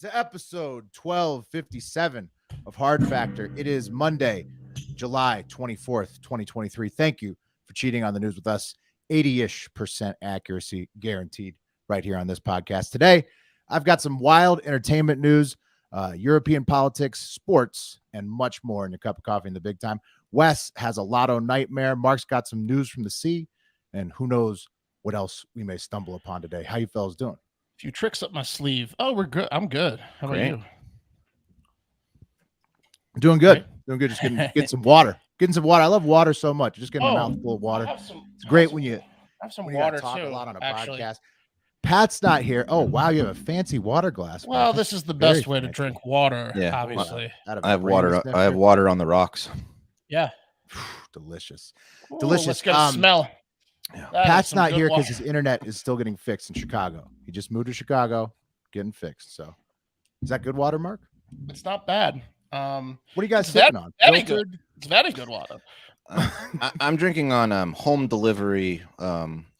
to episode 1257 of Hard Factor. It is Monday, July 24th, 2023. Thank you for cheating on the news with us. 80-ish% accuracy guaranteed right here on this podcast. Today, I've got some wild entertainment news, European politics, sports, and much more in your cup of coffee in the big time. Wes has a lotto nightmare. Mark's got some news from the sea, and who knows what else we may stumble upon today. How you fellas doing? A few tricks up my sleeve. Oh, we're good. I'm good. How about you? Doing good. Great. Doing good. Just getting some water. Getting some water. I love water so much. Just getting a mouthful of water. It's great when you have some water talk too, a lot on a actually. podcast. Pat's not here. Oh, wow. You have a fancy water glass. Well, this is the best way to drink water, obviously. I have water. I have water on the rocks. Yeah. Delicious. Ooh, Delicious. Let's get a smell. Yeah. Pat's not here because his internet is still getting fixed in Chicago. He just moved to Chicago, getting fixed. So, is that good water, Mark? It's not bad. What are you guys sipping on? Very good. It's very good water. I'm drinking on home delivery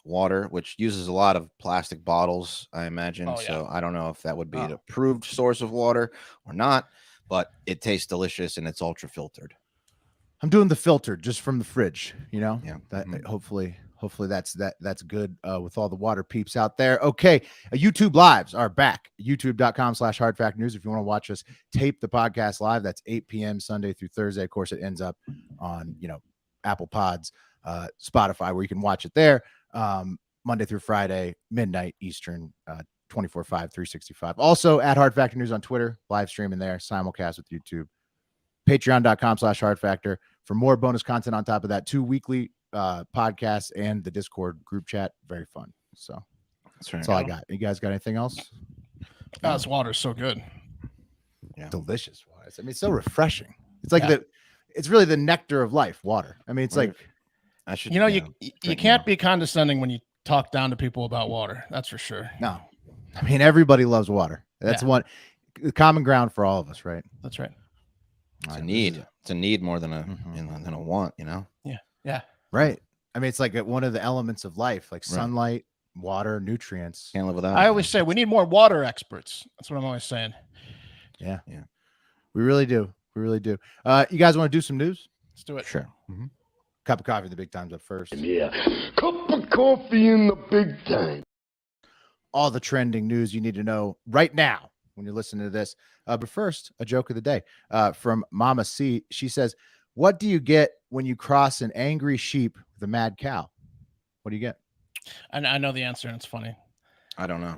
water, which uses a lot of plastic bottles, I imagine. Oh, yeah. So I don't know if that would be an approved source of water or not, but it tastes delicious and it's ultra filtered. I'm doing the filtered just from the fridge, you know. Yeah. That hopefully that's good with all the water peeps out there. Okay, YouTube lives are back. YouTube.com/hardfactnews. If you want to watch us tape the podcast live, that's 8 p.m. Sunday through Thursday. Of course, it ends up on Apple Pods, Spotify, where you can watch it there. Monday through Friday, midnight Eastern, 24/5, 365. Also at Hard Factor News on Twitter, live streaming there, simulcast with YouTube. Patreon.com/hardfactor for more bonus content on top of that. 2 weekly podcasts and the Discord group chat. Very fun. So that's all I got. You guys got anything else? This water's so good. Yeah. Delicious water. I mean, it's so refreshing. It's like it's really the nectar of life, water. I mean, it's like you can't be condescending when you talk down to people about water. That's for sure. No. I mean, everybody loves water. That's one common ground for all of us, right? That's right. It's a need. It's a need more than a want, you know? Yeah. Yeah. Right. I mean, it's like one of the elements of life, like sunlight, water, nutrients. Can't live without. I always say we need more water experts. That's what I'm always saying. Yeah. Yeah. We really do. We really do. You guys want to do some news? Let's do it. Sure. Mm-hmm. Cup of coffee in the big times up first. Yeah. Cup of coffee in the big time. All the trending news you need to know right now when you're listening to this. But first, a joke of the day from Mama C. She says, "What do you get when you cross an angry sheep with a mad cow? What do you get?" I know the answer, and it's funny. I don't know.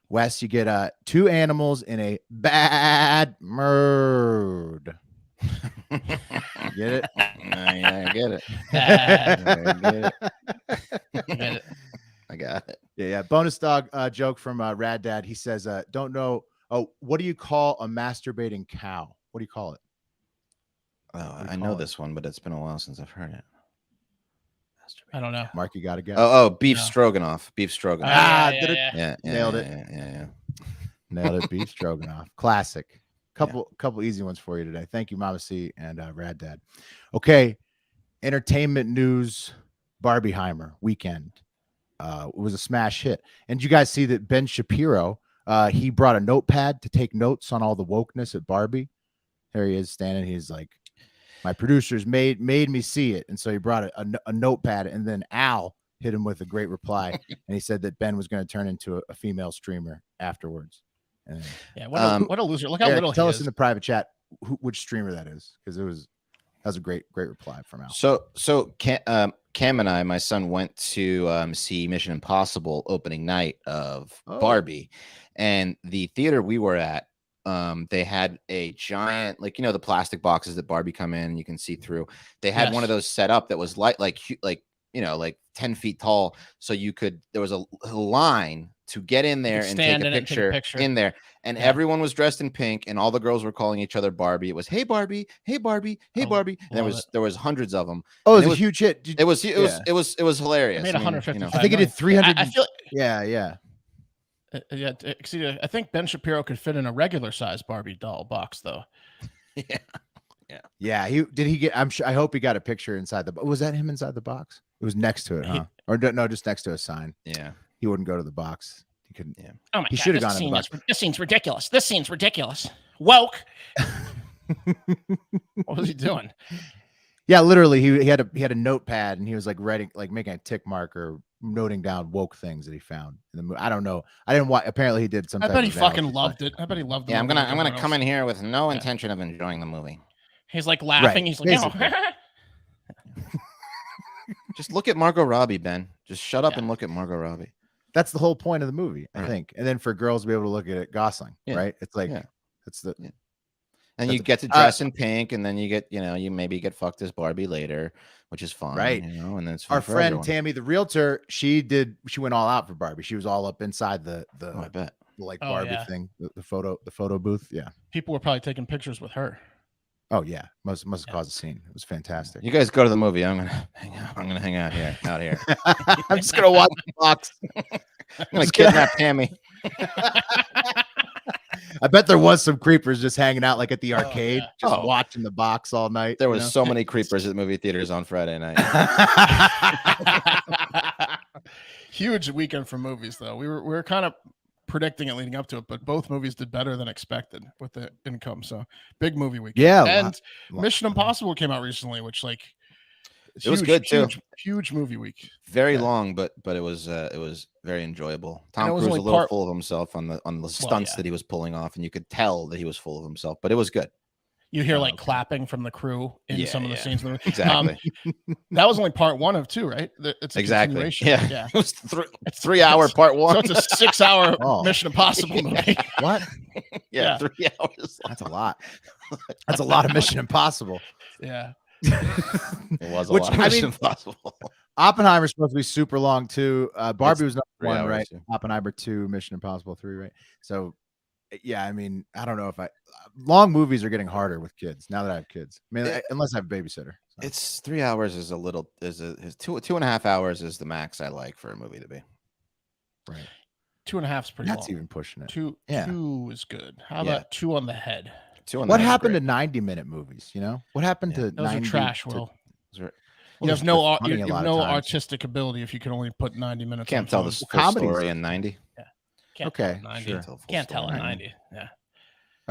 Wes, you get 2 animals in a bad mood. Get it? Yeah, I get it. I got it. Yeah. Bonus dog joke from Rad Dad. He says, "Don't know. Oh, what do you call a masturbating cow? What do you call it?" Oh, I know this one, but it's been a while since I've heard it. I don't know. Mark, you got to guess. Oh, beef stroganoff. Beef stroganoff. Yeah. Nailed it. Yeah. Nailed it. Beef stroganoff. Classic. Couple easy ones for you today. Thank you, Mama C and Rad Dad. Okay. Entertainment news. Barbieheimer weekend. It was a smash hit. And you guys see that Ben Shapiro, he brought a notepad to take notes on all the wokeness at Barbie. There he is standing. He's like, my producers made me see it. And so he brought a notepad, and then Al hit him with a great reply. And he said that Ben was going to turn into a female streamer afterwards. And what a loser. Look how Eric, little tell he us is. in the private chat which streamer that is, because that was a great reply from Al. So Cam and I, my son, went to see Mission Impossible opening night of Barbie, and the theater we were at, they had a giant, the plastic boxes that Barbie come in and you can see through. They had one of those set up that was like 10 feet tall, so there was a line to get in there and take a picture in there, and everyone was dressed in pink, and all the girls were calling each other Barbie. It was "Hey Barbie, hey Barbie, hey Barbie," and there was hundreds of them. It was a huge hit. It was hilarious. It made 150. I think it did 300. I feel yeah. I think Ben Shapiro could fit in a regular size Barbie doll box, though. Yeah. He get? I'm sure. I hope he got a picture inside the. Was that him inside the box? It was next to it, huh? Or no, just next to a sign. Yeah. He wouldn't go to the box to He couldn't. Yeah. Oh my He god, should have gone in the box. this scene's ridiculous. This scene's ridiculous. Woke. What was he doing? Yeah, literally, he had a notepad and he was like writing, like making a tick mark or noting down woke things that he found in the movie. I don't know. I didn't watch. Apparently, he did some. I type bet he of fucking analysis. loved it. I bet he loved it. Yeah, I'm gonna come in here with no intention of enjoying the movie. He's like laughing. Right, He's like, no. Just look at Margot Robbie, Ben. Just shut up and look at Margot Robbie. That's the whole point of the movie, I Right. think. And then for girls to be able to look at it, Gosling, Yeah. right? It's like Yeah. it's the. Yeah. And you get to dress in pink, and then you get, you maybe get fucked as Barbie later, which is fun, Right. And then it's Our fun for friend everyone. Tammy, the realtor, she went all out for Barbie. She was all up inside the I bet. like Oh, Barbie yeah. thing, the photo booth. Yeah. People were probably taking pictures with her. Oh yeah, must have caused a scene. It was fantastic. You guys go to the movie. I'm gonna hang out here. I'm just gonna watch the box. I'm gonna kidnap Tammy. I bet there was some creepers just hanging out like at the arcade, yeah. just Oh. watching the box all night. There you was know? so many creepers at movie theaters on Friday night. Huge weekend for movies, though. We were kind of predicting it leading up to it, but both movies did better than expected with the income. So big movie weekend. Yeah, And Mission Impossible came out recently, which like It was good, too. Huge movie week. Very long, but it was very enjoyable. Tom it was Cruise only a little part- full of himself on the stunts yeah. that he was pulling off, and you could tell that he was full of himself. But it was good. You hear Oh, like okay. clapping from the crew in some of the scenes. Exactly. That was only part 1 of 2, right? It's a Exactly. continuation. Yeah. It was 3-hour part 1. So it's a 6-hour Oh. Mission Impossible movie. What? yeah. 3 hours. That's a lot. That's a lot of Mission Impossible. Yeah. It was a Which, lot of I Mission mean, Impossible. Oppenheimer's supposed to be super long too. Barbie was number 3 1, hours, right? yeah. Oppenheimer 2, Mission Impossible 3, right? So, yeah, I mean, I don't know if long movies are getting harder with kids now that I have kids. I mean, unless I have a babysitter. So. It's 3 hours is two and a half hours is the max I like for a movie to be. Right. 2.5 is pretty That's long. even pushing it. Two is good. How Yeah. about 2 on the head? What happened to 90-minute movies? You know, what happened to Those 90 are trash, to- Will. Well, You have they're no funny you a lot have of no times. artistic ability if you can only put 90 minutes. Can't on tell film. the full comedies. story in 90. Can't Okay, tell 90. sure. Can't tell in story. 90. Yeah.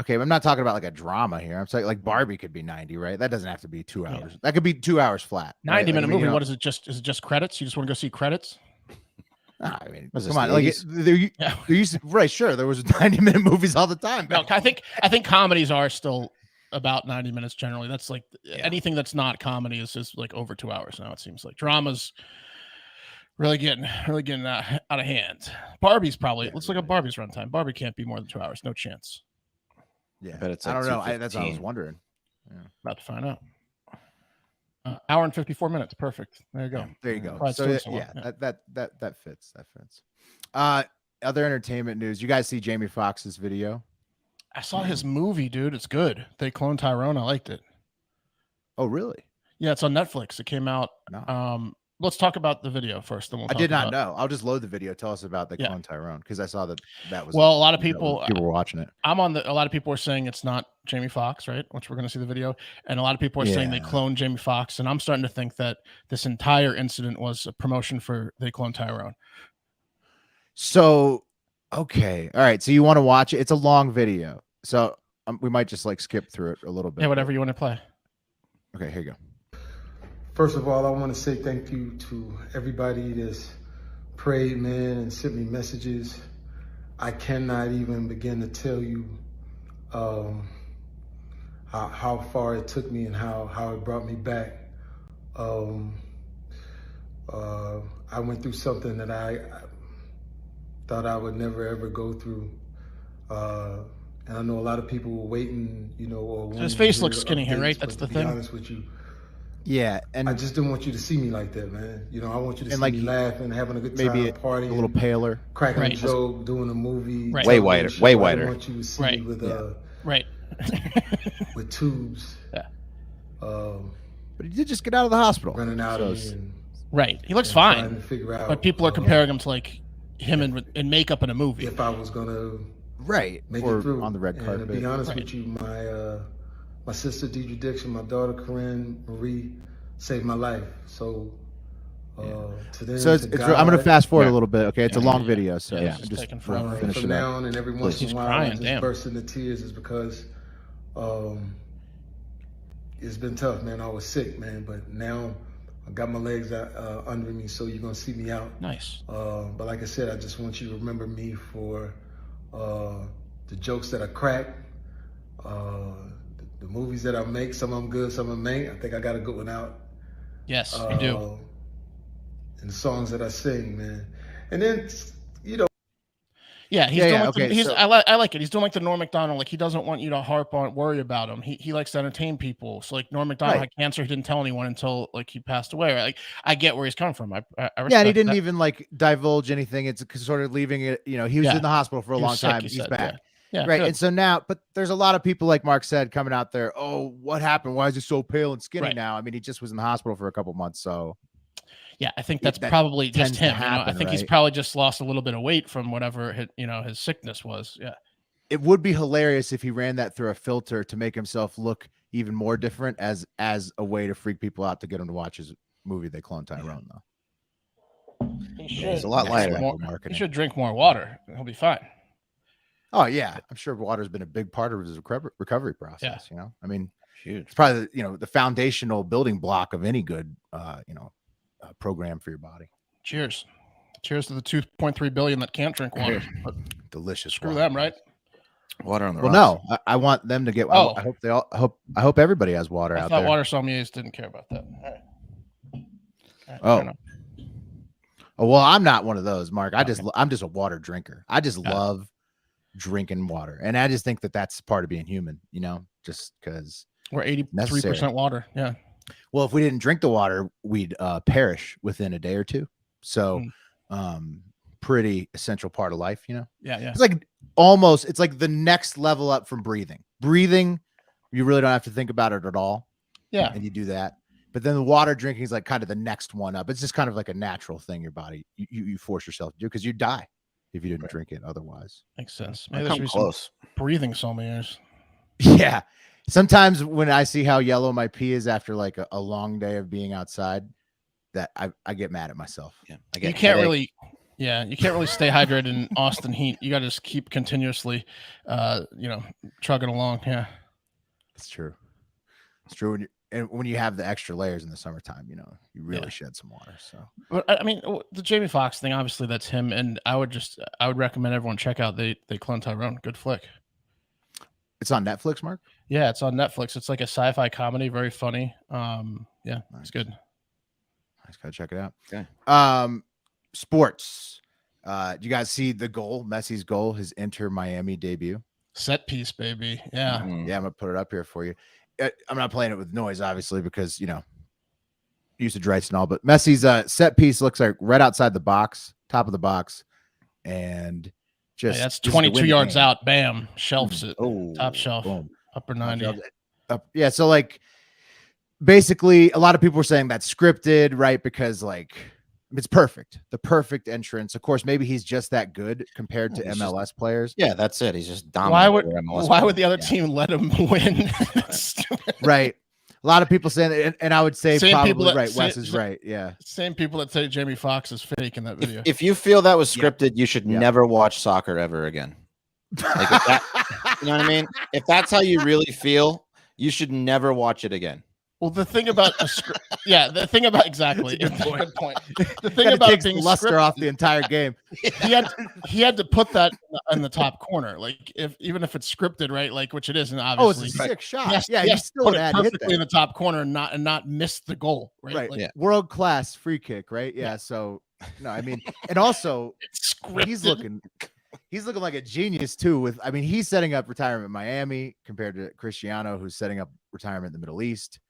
Okay, but I'm not talking about like a drama here. I'm saying like Barbie could be 90, right? That doesn't have to be 2 hours. That could be 2 hours flat. 90-minute movie. You know, What is it? Is it just credits? You just want to go see credits? I mean, Was come this on. the Like 80s? there used to, right? Sure, there was 90-minute movies all the time. No, I think comedies are still about 90 minutes generally. That's like anything that's not comedy is just like over 2 hours now. It seems like drama's really getting out of hand. Barbie's probably let's look at Barbie's runtime. Barbie can't be more than 2 hours. No chance. Yeah, bet it's I like don't know. That's what I was 2:15. wondering. About to find out. Hour and 54 minutes. Perfect. There you go. There you go. Probably So still so long. yeah, that fits. That fits. Other entertainment news. You guys see Jamie Foxx's video? I saw his movie, dude. It's good. They cloned Tyrone. I liked it. Oh, really? Yeah, it's on Netflix. It came out. No. Let's talk about the video first. Then we'll I talk did not about- know. I'll just load the video. Tell us about the Yeah. clone Tyrone because I saw that was Well, a lot of people were watching it. A lot of people are saying it's not Jamie Foxx, right? Which we're going to see the video. And a lot of people are saying they Yeah. cloned Jamie Foxx. And I'm starting to think that this entire incident was a promotion for they cloned Tyrone. So, okay. All right. So you want to watch it? It's a long video. So we might just like skip through it a little bit. Yeah, whatever you want to play. Okay, here you go. First of all, I want to say thank you to everybody that's prayed, man, and sent me messages. I cannot even begin to tell you how far it took me and how it brought me back. I went through something that I thought I would never ever go through. And I know a lot of people were waiting, you know, or So his wanting to face hear looks skinny here, updates, right? That's but the to be thing. honest with you, Yeah, and I just didn't want you to see me like that, man. You know, I want you to And see like me laughing, having a good time, maybe a partying, little paler. cracking Right. a joke, doing a movie. Right. Way telling whiter, a show. way I whiter. didn't want you to see Right. me with Right. with tubes, Yeah. But he did just get out of the hospital. running out So of it's- me and Right. He looks trying fine. to figure out. But people are comparing him to like him in makeup in a movie. if I was gonna right. make Or it through on the red And carpet. to be honest Right. with you, my sister Deidre Dixon, my daughter Corinne Marie saved my life. So To them, So to I'm God, going to fast forward a little bit. Okay, it's a long Yeah. video, so Yeah, just taking for forever. finish from it now up. on, and every once in He's a while, crying, I just damn. burst into tears is because it's been tough, man. I was sick, man, but now I got my legs under me, so you're gonna see me out. Nice. But like I said, I just want you to remember me for the jokes that I crack, the movies that I make. Some of them good, some of them ain't. I think I got a good one out. Yes, you do. And the songs that I sing, man. And then, you know. Yeah, he's doing like okay, I like it. He's doing like the Norm Macdonald. Like he doesn't want you to worry about him. He likes to entertain people. So like Norm Macdonald had cancer. He didn't tell anyone until like he passed away. Like I get where he's coming from. I Yeah, and he didn't that. even like divulge anything. It's sort of leaving it. You know, he was in the hospital for a long time. He's back. Yeah, right. good. And so now, but there's a lot of people, like Mark said, coming out there. Oh, what happened? Why is he so pale and skinny now? I mean, he just was in the hospital for a couple months. So yeah, I think that's probably just him. Happen, I think he's probably just lost a little bit of weight from whatever his sickness was. Yeah. It would be hilarious if he ran that through a filter to make himself look even more different as a way to freak people out to get them to watch his movie. They clone Tyrone though. He's a lot lighter. He should drink more water. He'll be fine. Oh yeah, I'm sure water's been a big part of his recovery process. Yeah. You know, I mean, huge. It's probably the foundational building block of any good program for your body. Cheers to the 2.3 billion that can't drink water. Delicious. Screw them, right? Water on the rocks. No, I want them to get. I hope they all. I hope everybody has water out there. I thought water sommeliers didn't care about that. All right. Oh well, I'm not one of those, Mark. I'm just a water drinker. I just love drinking water, and I just think that that's part of being human. You know, just because we're 83% water. Yeah. Well, if we didn't drink the water, we'd perish within a day or two. So, pretty essential part of life, you know? Yeah, yeah. It's like it's like the next level up from breathing. Breathing, you really don't have to think about it at all. Yeah. And you do that. But then the water drinking is like kind of the next one up. It's just kind of like a natural thing your body, you force yourself to do because you die if you didn't drink it otherwise. Makes sense. Maybe there should be close. Breathing sommeliers. Yeah. Sometimes when I see how yellow my pee is after like a long day of being outside, that I get mad at myself. Yeah, you can't really stay hydrated in Austin heat. You got to just keep continuously, chugging along. Yeah, it's true. It's true. When you have the extra layers in the summertime, you really shed some water. So, but I mean, the Jamie Foxx thing, obviously that's him, and I would recommend everyone check out They Clone Tyrone. Good flick. It's on Netflix, Mark? Yeah, it's on Netflix. It's like a sci-fi comedy, very funny. Yeah, it's good. Nice, gotta check it out. Okay. Sports. Do you guys see the goal? Messi's goal, his Inter Miami debut. Set piece, baby. Yeah. Mm-hmm. Yeah, I'm gonna put it up here for you. I'm not playing it with noise, obviously, because usage rights and all. But Messi's set piece looks like right outside the box, top of the box, and that's 22 yards out. Bam, shelves it. Oh, top shelf, boom. upper 90. Yeah, so like basically, a lot of people were saying that's scripted, right? Because like it's perfect, the perfect entrance. Of course, maybe he's just that good compared to MLS players. Yeah, that's it. He's just dominant. Why would the other team let him win? Right. A lot of people saying that, and I would say probably right. Wes is right. Yeah. Same people that say Jamie Foxx is fake in that video. If you feel that was scripted, you should never watch soccer ever again. Like you know what I mean? If that's how you really feel, you should never watch it again. Well, the thing about the thing about exactly. Good point. The thing about takes being luster off the entire game. He had to put that in the top corner, like even if it's scripted, right? Like which it isn't, obviously. It's a sick shot. He still put it perfectly in the top corner and not miss the goal, right? Right. Like, world class free kick, right? Yeah. So no, I mean, and also he's looking like a genius too. He's setting up retirement in Miami compared to Cristiano, who's setting up retirement in the Middle East.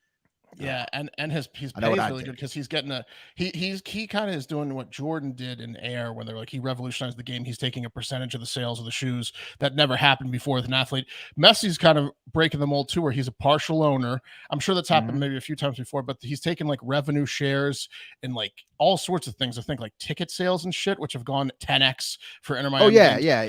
Yeah, and his pay is really good because he's getting he kind of is doing what Jordan did in Air when they're like he revolutionized the game. He's taking a percentage of the sales of the shoes that never happened before with an athlete. Messi's kind of breaking the mold too, where he's a partial owner. I'm sure that's happened maybe a few times before, but he's taken like revenue shares and like all sorts of things. I think like ticket sales and shit, which have gone 10x for Inter Miami. Oh yeah.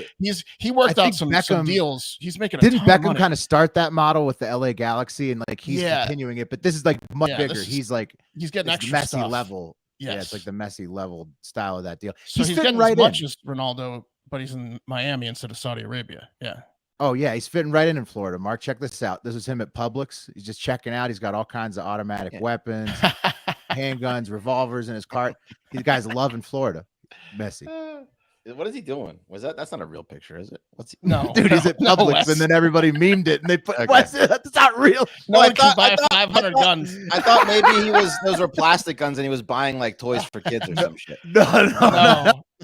He worked out some deals. He's making. Didn't Beckham kind of start that model with the LA Galaxy and like he's continuing it, but this is like much bigger. He's getting extra Messi level. Yeah, it's like the Messi level style of that deal. So he's fitting getting right as much in. as Ronaldo, but he's in Miami instead of Saudi Arabia. Yeah. Oh yeah, he's fitting right in Florida. Mark, check this out. This is him at Publix. He's just checking out. He's got all kinds of automatic weapons, handguns, revolvers in his cart. These guys love in Florida. Messi. What is he doing? That's not a real picture, is it? What's he? No, Dude, he's at no, Publix, Wes. and then everybody memed it, and they put, Okay. Wes, that's not real. No I one can thought- buy I thought- 500 guns. I thought maybe those were plastic guns and he was buying like toys for kids or some shit. No.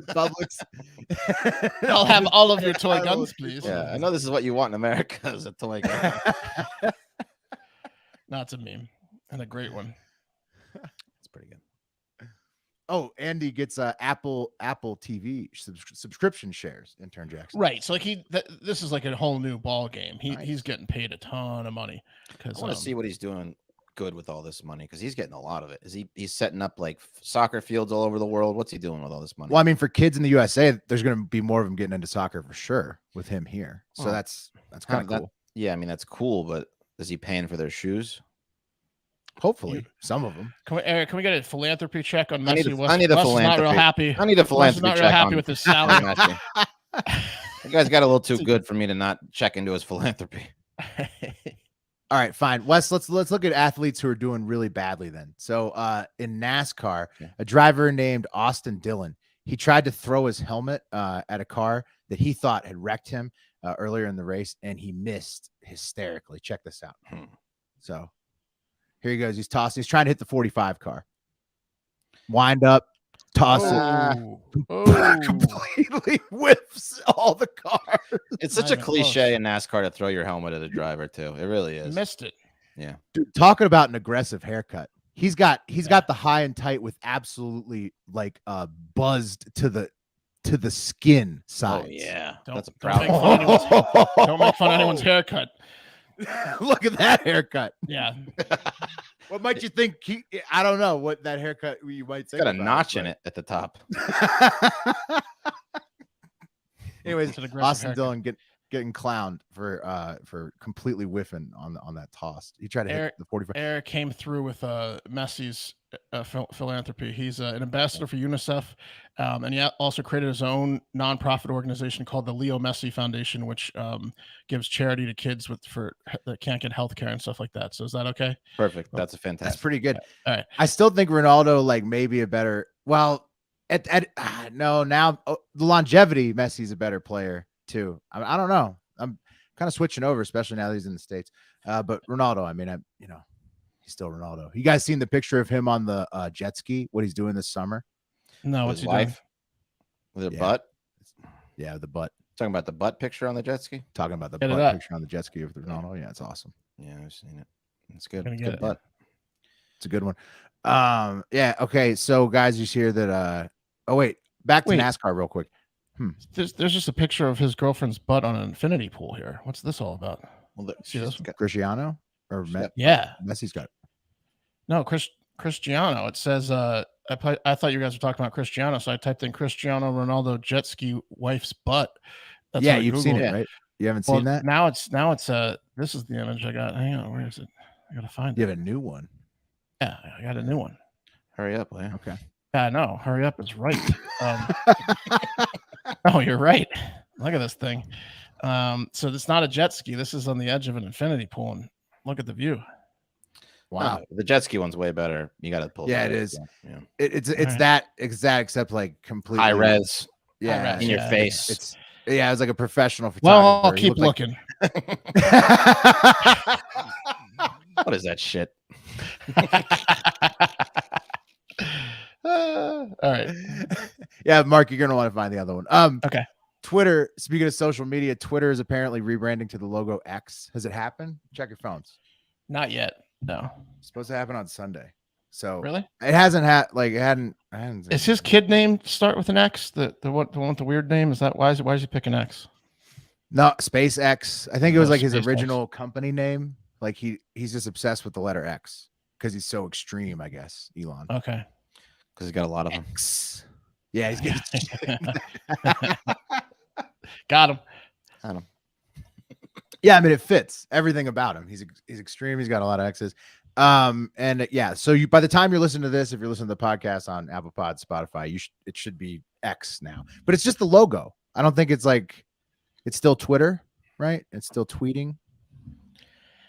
No, Publix. I'll have all of your toy guns, please. Yeah, I know this is what you want in America as a toy gun. No, it's a meme and a great one. It's pretty good. Oh, Andy gets Apple TV subscription shares. Intern Jackson. Right. So like this is like a whole new ball game. He's Nice. getting paid a ton of money I because want to see what he's doing good with all this money because he's getting a lot of it. He's setting up like soccer fields all over the world? What's he doing with all this money? Well, I mean, for kids in the USA, there's going to be more of them getting into soccer for sure with him here. So Oh. that's kind of cool. Yeah, I mean that's cool, but is he paying for their shoes? Hopefully, some of them. Eric, can we get a philanthropy check on I need Messi? a- I need a Wes is not real philanthropy. happy. I need a Wes is philanthropy not check real happy on with his salary. Messi. You guys got a little too good for me to not check into his philanthropy. All right, fine. Wes, let's look at athletes who are doing really badly then. So in NASCAR, a driver named Austin Dillon, he tried to throw his helmet at a car that he thought had wrecked him earlier in the race, and he missed hysterically. Check this out. So here he goes. He's tossing. He's trying to hit the 45 car. Wind up, toss it. Oh. Completely whips all the cars. It's such Not a even close. cliche in NASCAR to throw your helmet at a driver too. It really is. Missed it. Dude, talking about an aggressive haircut. He's got the high and tight with absolutely like buzzed to the skin sides. Oh yeah, Don't- that's a don't proud. make fun of anyone's- Don't make fun of anyone's haircut. Look at that haircut. Yeah. What might you think? I don't know what that haircut you might It's think. got a notch in it at the top. Anyways, It's an aggressive Austin haircut. Dillon getting clowned for completely whiffing on that toss. He tried to hit Eric- the 45. Eric came through with Messi's philanthropy. He's an ambassador for UNICEF, and he also created his own nonprofit organization called the Leo Messi Foundation, which gives charity to kids that can't get health care and stuff like that. So is that okay? Perfect. That's a fantastic. That's pretty good. All right. I still think Ronaldo like maybe a better. Well, no, now the longevity, Messi's a better player too. I don't know. I'm kind of switching over, especially now that he's in the States. But Ronaldo, I mean, he's still Ronaldo. You guys seen the picture of him on the jet ski? What he's doing this summer? No, what's His he doing? wife with her Yeah. butt. Yeah, the butt. Talking about the butt picture on the jet ski. Talking about the Get it butt up. picture on the jet ski of Ronaldo. Yeah, it's awesome. Yeah, I've seen it. It's good. Gonna It's get good it. butt. It's a good one. Yeah. Okay. So guys, you hear that? Oh wait, back to Wait. NASCAR real quick. There's just a picture of his girlfriend's butt on an infinity pool here. What's this all about? Well, look, See this she's got- Cristiano or she's got- Yeah. Messi's got it. No, Cristiano. It says I thought you guys were talking about Cristiano, so I typed in Cristiano Ronaldo jet ski wife's butt. That's Yeah, what I you've seen Googled. it, right? You haven't Well, seen that? Now it's this is the image I got. Hang on, where is it? I gotta find You it. have a new one. Yeah, I got a new one. Hurry up, will you? Okay. Yeah, no, hurry up is right. Oh, you're right. Look at this thing. So it's not a jet ski. This is on the edge of an infinity pool, and look at the view. Wow. No, the jet ski one's way better. You got to pull. Yeah, that it up, is. Yeah. It's Alright. that except like completely High res Yeah, res, in your yeah. face. it's it was like a professional Well, photographer. I'll He keep looked looking. What is that shit? All right. Yeah, Mark, you're gonna want to find the other one. Okay. Twitter. Speaking of social media, Twitter is apparently rebranding to the logo X. Has it happened? Check your phones. Not yet. No. It's supposed to happen on Sunday. So Really? it hasn't had like it hadn't. Is his kid name start with an X? The one with the weird name? Is that why is he picking X? No, SpaceX. I think it was Oh, like his SpaceX. original company name. Like he's just obsessed with the letter X because he's so extreme, I guess. Elon. Okay. Because he's got a lot of them. X. Yeah, he's getting. Got him. I don't know. Yeah, I mean it fits everything about him. He's extreme. He's got a lot of X's. And yeah, so you, by the time you're listening to this, if you're listening to the podcast on Apple Pod, Spotify, it should be X now, but it's just the logo. I don't think it's like, it's still Twitter, right? It's still tweeting.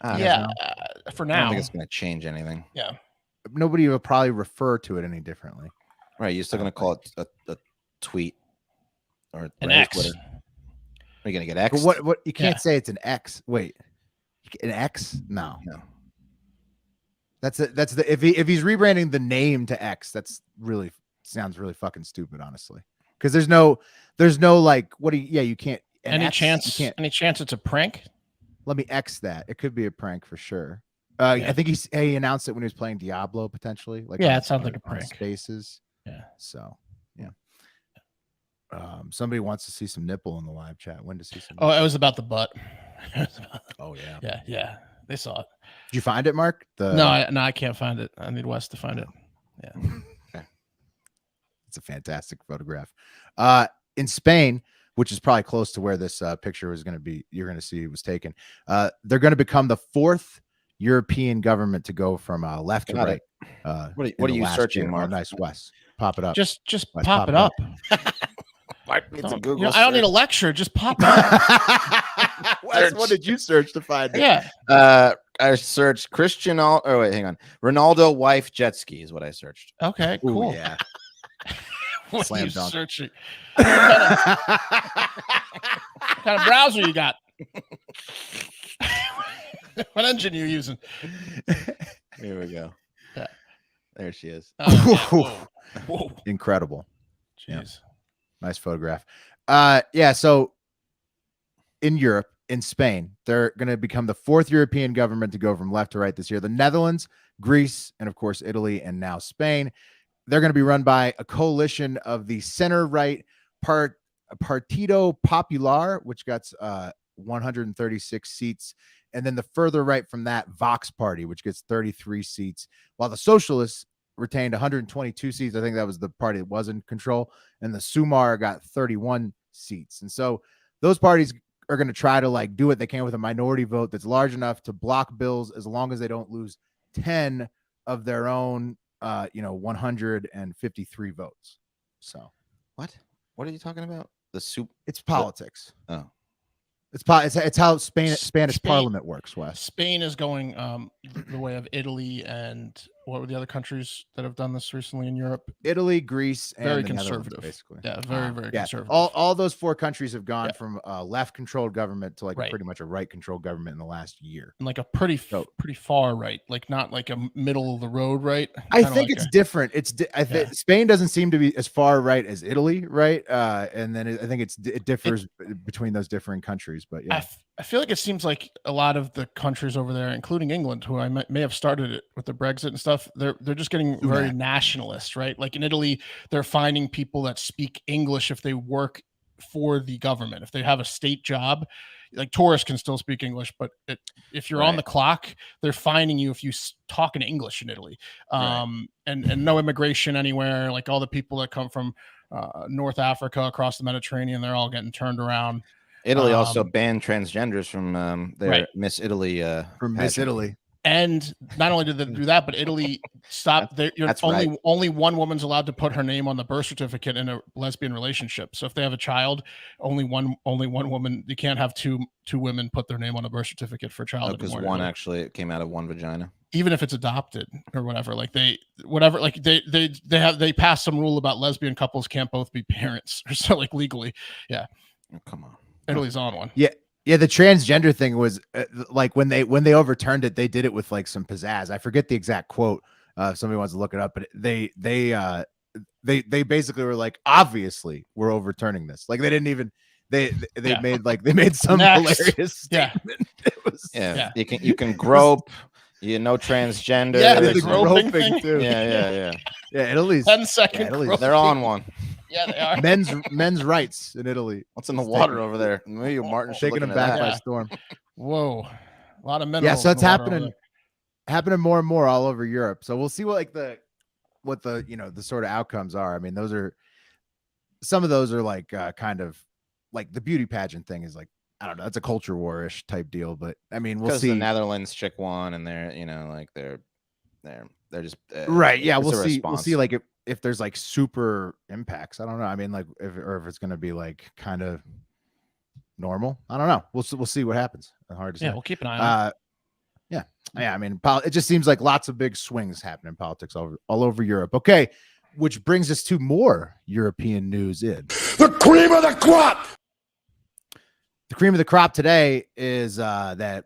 Yeah, for I don't now. think it's going to change anything. Yeah. Nobody will probably refer to it any differently. Right. You're still going to call it a tweet or An X. Twitter. Are you going to get X? But what you can't say it's an X. Wait, an X? No. That's if he's rebranding the name to X, that's really sounds really fucking stupid, honestly. Because there's no like, you can't. Any X, chance? you can't. Any chance it's a prank? Let me X that. It could be a prank for sure. I think he announced it when he was playing Diablo, potentially. Like, yeah, it sounds like a prank. Spaces. Yeah. So yeah. Somebody wants to see some nipple in the live chat. When to see some? Oh, it was about the butt. Oh yeah. Yeah. They saw it. Did you find it, Mark? No, I can't find it. I need Wes to find it. Yeah. Okay. It's a fantastic photograph. In Spain, which is probably close to where this picture was going to be, you're going to see it was taken. They're going to become the 4th European government to go from left to right. What are you searching, Mark? Oh, nice, Wes. Pop it up. Just Wes, pop it up. It's a Google You know, I don't need a lecture. Just pop it up. Wes, what did you search to find it? Yeah. I searched Ronaldo wife jet ski is what I searched. Okay. Ooh, Cool. yeah. What Slam are you dunk. searching? What kind of browser you got? What engine are you using? Here we go. Yeah. There she is. Whoa. Incredible. Jeez. Nice photograph. So in Europe, in Spain, they're going to become the 4th European government to go from left to right this year. The Netherlands, Greece, and of course, Italy, and now Spain. They're going to be run by a coalition of the center-right Partido Popular, which got 136 seats. And then the further right from that, Vox Party, which gets 33 seats, while the Socialists retained 122 seats. I think that was the party that was in control. And the Sumar got 31 seats. And so those parties are going to try to like do what they can with a minority vote that's large enough to block bills as long as they don't lose 10 of their own 153 votes. So What are you talking about? The soup? it's politics. Oh. It's how Spanish Parliament works, Wes. Spain is going the way of Italy, and what were the other countries that have done this recently in Europe? Italy, Greece, and Very the Netherlands, conservative. basically. Yeah, very conservative. All those 4 countries have gone Yeah. from a left-controlled government to like Right. pretty much a right-controlled government in the last year. And like a pretty far right, like not like a middle of the road right. I Kinda think like it's different. Spain doesn't seem to be as far right as Italy, right? And then I think it differs between those different countries. But yeah, I feel like it seems like a lot of the countries over there, including England, who I may have started it with the Brexit and stuff, they're just getting very nationalist, right? Like in Italy, they're finding people that speak English if they work for the government. If they have a state job, like tourists can still speak English, but if you're on the clock, they're finding you if you talk in English in Italy. And no immigration anywhere. Like all the people that come from North Africa across the Mediterranean, they're all getting turned around. Italy also banned transgenders from their Miss Italy. from Miss Italy. And not only did they do that, but Italy stopped. Only one woman's allowed to put her name on the birth certificate in a lesbian relationship. So if they have a child, only one woman. You can't have two women put their name on a birth certificate for a child. Because one actually came out of one vagina. Even if it's adopted or whatever, they passed some rule about lesbian couples can't both be parents, or so like legally. Yeah. Oh, come on. Italy's on one. Yeah. Yeah, the transgender thing was like when they overturned it, they did it with like some pizzazz. I forget the exact quote. If somebody wants to look it up, but they basically were like, obviously we're overturning this. Like they didn't even they made some hilarious statement. You can grope. Transgender. Yeah, the groping thing too. Yeah. Italy's 10 second. Italy's, they're on one. Yeah, they are. men's rights in Italy. What's in the water over there? Maybe Martin taking them back by storm. Whoa, a lot of men. Yeah, so it's happening more and more all over Europe. So we'll see what the sort of outcomes are. I mean, some of those are like kind of like the beauty pageant thing is like, I don't know, it's a culture war-ish type deal, but I mean, we'll see. The Netherlands chick won, and they're They're just right. Yeah, it's we'll a see. We'll response. see. Like if there's like super impacts. I don't know. I mean, like if it's going to be like kind of normal. I don't know. We'll see what happens. Hard to say. Yeah, we'll keep an eye on it. Yeah. I mean, it just seems like lots of big swings happen in politics all over Europe. Okay, which brings us to more European news. The cream of the crop. The cream of the crop today is that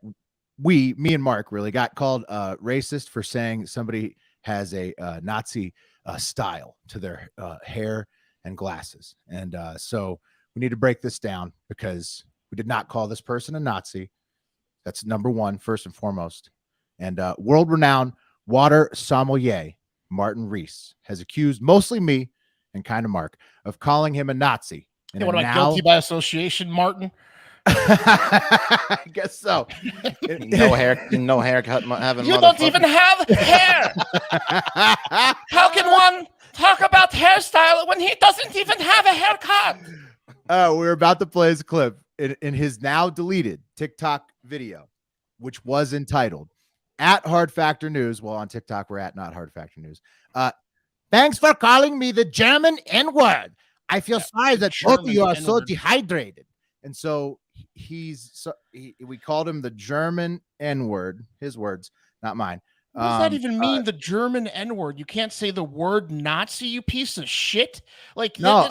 me and Mark really got called racist for saying somebody has a Nazi style to their hair and glasses. And so we need to break this down because we did not call this person a Nazi. That's number one, first and foremost. And world-renowned water sommelier Martin Riese has accused mostly me and kind of Mark of calling him a Nazi. And What am I, guilty by association, Martin? I guess so. no haircut. Having You don't even have hair. How can one talk about hairstyle when he doesn't even have a haircut? We're about to play his clip in his now deleted TikTok video, which was entitled "At Hard Factor News." Well, on TikTok, we're at Not Hard Factor News. Thanks for calling me the German N-word. I feel sorry that both of you are so dehydrated. And so we called him the German N-word, his words, not mine. What does that even mean, the German N-word? You can't say the word Nazi, you piece of shit. Like, no,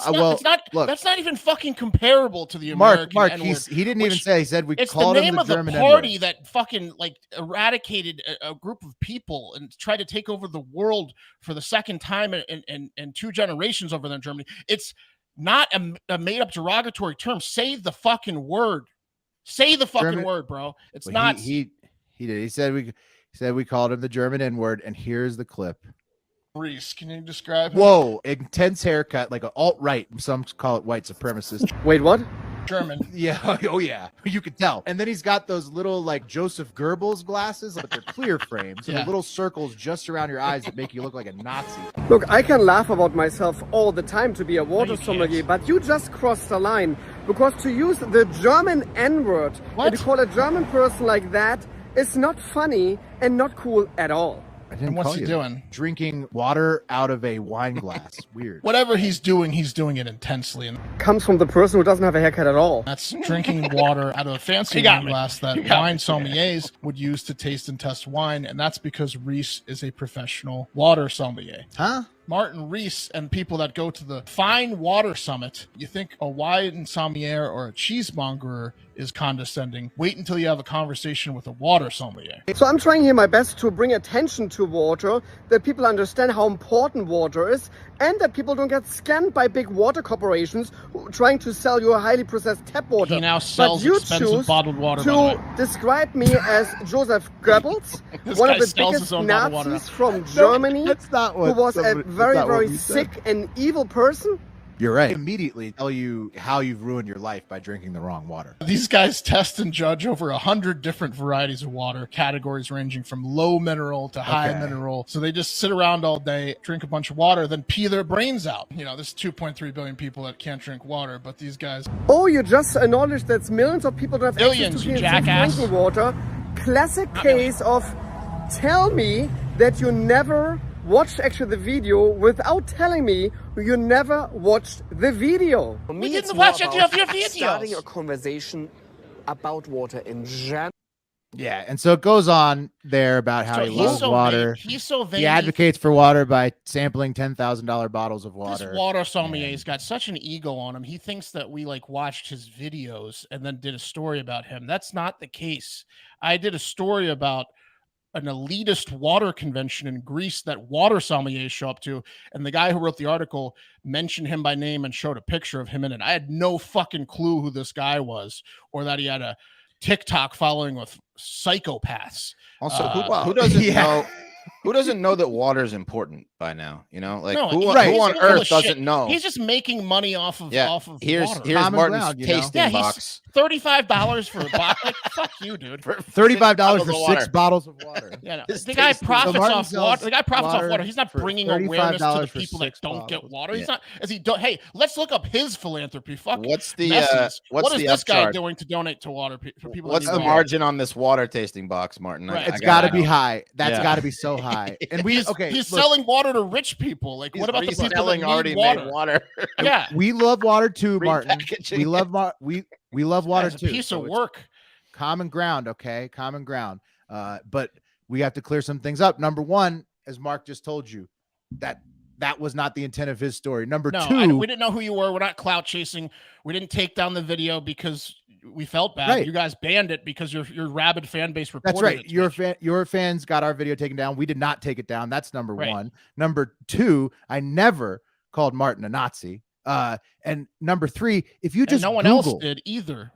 that's not even fucking comparable to the American Mark, N-word. He didn't even say. He said we it's called the him name the of German the party N-word. that fucking like eradicated a group of people and tried to take over the world for the second time in 2 generations over there in Germany. It's not a made-up derogatory term. Say the fucking word. Say the fucking word, bro. It's not. He did. He said we called him the German N-word, and here's the clip. Riese, can you describe him? Whoa, intense haircut, like an alt-right. Some call it white supremacist. Wait, what? German. Yeah, oh yeah, you could tell. And then he's got those little like Joseph Goebbels glasses, but they're clear frames, and the little circles just around your eyes that make you look like a Nazi. Look, I can laugh about myself all the time to be a water sommelier, but you just crossed the line because to use the German N-word and to call a German person like that is not funny and not cool at all. I didn't What's call he you doing? Drinking water out of a wine glass. Weird. Whatever he's doing it intensely. And Comes from the person who doesn't have a haircut at all. that's drinking water out of a fancy wine glass that wine sommeliers would use to taste and test wine. And that's because Riese is a professional water sommelier. Huh? Martin Riese and people that go to the Fine Water Summit, you think a wine sommelier or a cheesemonger is condescending. Wait until you have a conversation with a water sommelier. So I'm trying here my best to bring attention to water, that people understand how important water is, and that people don't get scammed by big water corporations trying to sell you a highly processed tap water. He now sells expensive bottled water, by the to way. describe me as Joseph Goebbels, one of guy the sells his biggest own bottled water. Nazis from Germany, That's not what who was a somebody- very, that's not what very we said. sick and evil person. You're right. Immediately tell you how you've ruined your life by drinking the wrong water. These guys test and judge over 100 different varieties of water, categories ranging from low mineral to high mineral. So they just sit around all day, drink a bunch of water, then pee their brains out. You know, there's 2.3 billion people that can't drink water, but these guys... Oh, you just acknowledged that millions of people don't have Billions, access to you clean safe jackass. drinking water. Classic case of tell me that you never watched actually the video without telling me you never watched the video. For me, We it's didn't more watch any about of your videos. starting a conversation about water in general. Yeah, and so it goes on there about how he loves water. He's so vain. He advocates for water by sampling $10,000 bottles of water. This water sommelier's got such an ego on him. He thinks that we like watched his videos and then did a story about him. That's not the case. I did a story about an elitist water convention in Greece that water sommeliers show up to, and the guy who wrote the article mentioned him by name and showed a picture of him in it. I had no fucking clue who this guy was, or that he had a TikTok following with psychopaths. Also, who doesn't know? Who doesn't know that water is important? by now. You know, like No, who he's on full earth of doesn't shit. know? He's just making money off of water. Here's Common Martin's ground, you know? tasting Yeah, box. $35 for a bottle. Like, fuck you, dude. For $35 for bottles of 6 water. bottles of water. Yeah, no. His The guy tasting- profits So Martin off sells water. The guy profits off water water. He's not for bringing awareness to the $35 for people that 6 don't get bottles. water. He's Yeah. not. As he do. Hey, let's look up his philanthropy. Fuck. What's the Messi's. what's What is the this guy upcharge? doing to donate to water for people? What's that the need water? margin on this water tasting box, Martin? Right. It's got to be know. high. That's Yeah. got to be so high. And we He's look, selling water to rich people. Like, what about the people that reselling need already water? made water? Yeah, we love water too, Martin. Repackaging We love we love water it's a too. piece So of it's work. common ground, okay? Common ground. But we have to clear some things up. Number one, as Mark just told you, that was not the intent of his story. Number No, two, we didn't know who you were. We're not clout chasing. We didn't take down the video because we felt bad. Right. You guys banned it because your rabid fan base reported that's right. it. Your fans got our video taken down. We did not take it down. That's number Right. one. Number two, I never called Martin a Nazi. And number three, if you And just no one Google, else did either.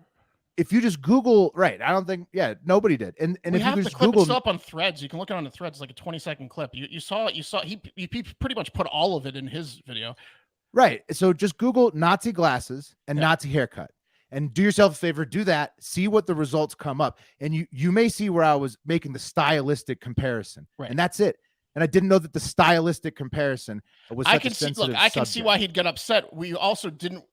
if you just Google, right? I don't think, nobody did. And We if have you the just clip. Google, It's still up on Threads. You can look it on the Threads. It's like a 20-second clip. You saw it. He pretty much put all of it in his video. right? So just Google Nazi glasses and Yeah. Nazi haircut, and do yourself a favor. Do that. See what the results come up, and you may see where I was making the stylistic comparison, Right. and that's it. And I didn't know that the stylistic comparison was such I can a see. sensitive Look, I can see subject. why he'd get upset. We also didn't,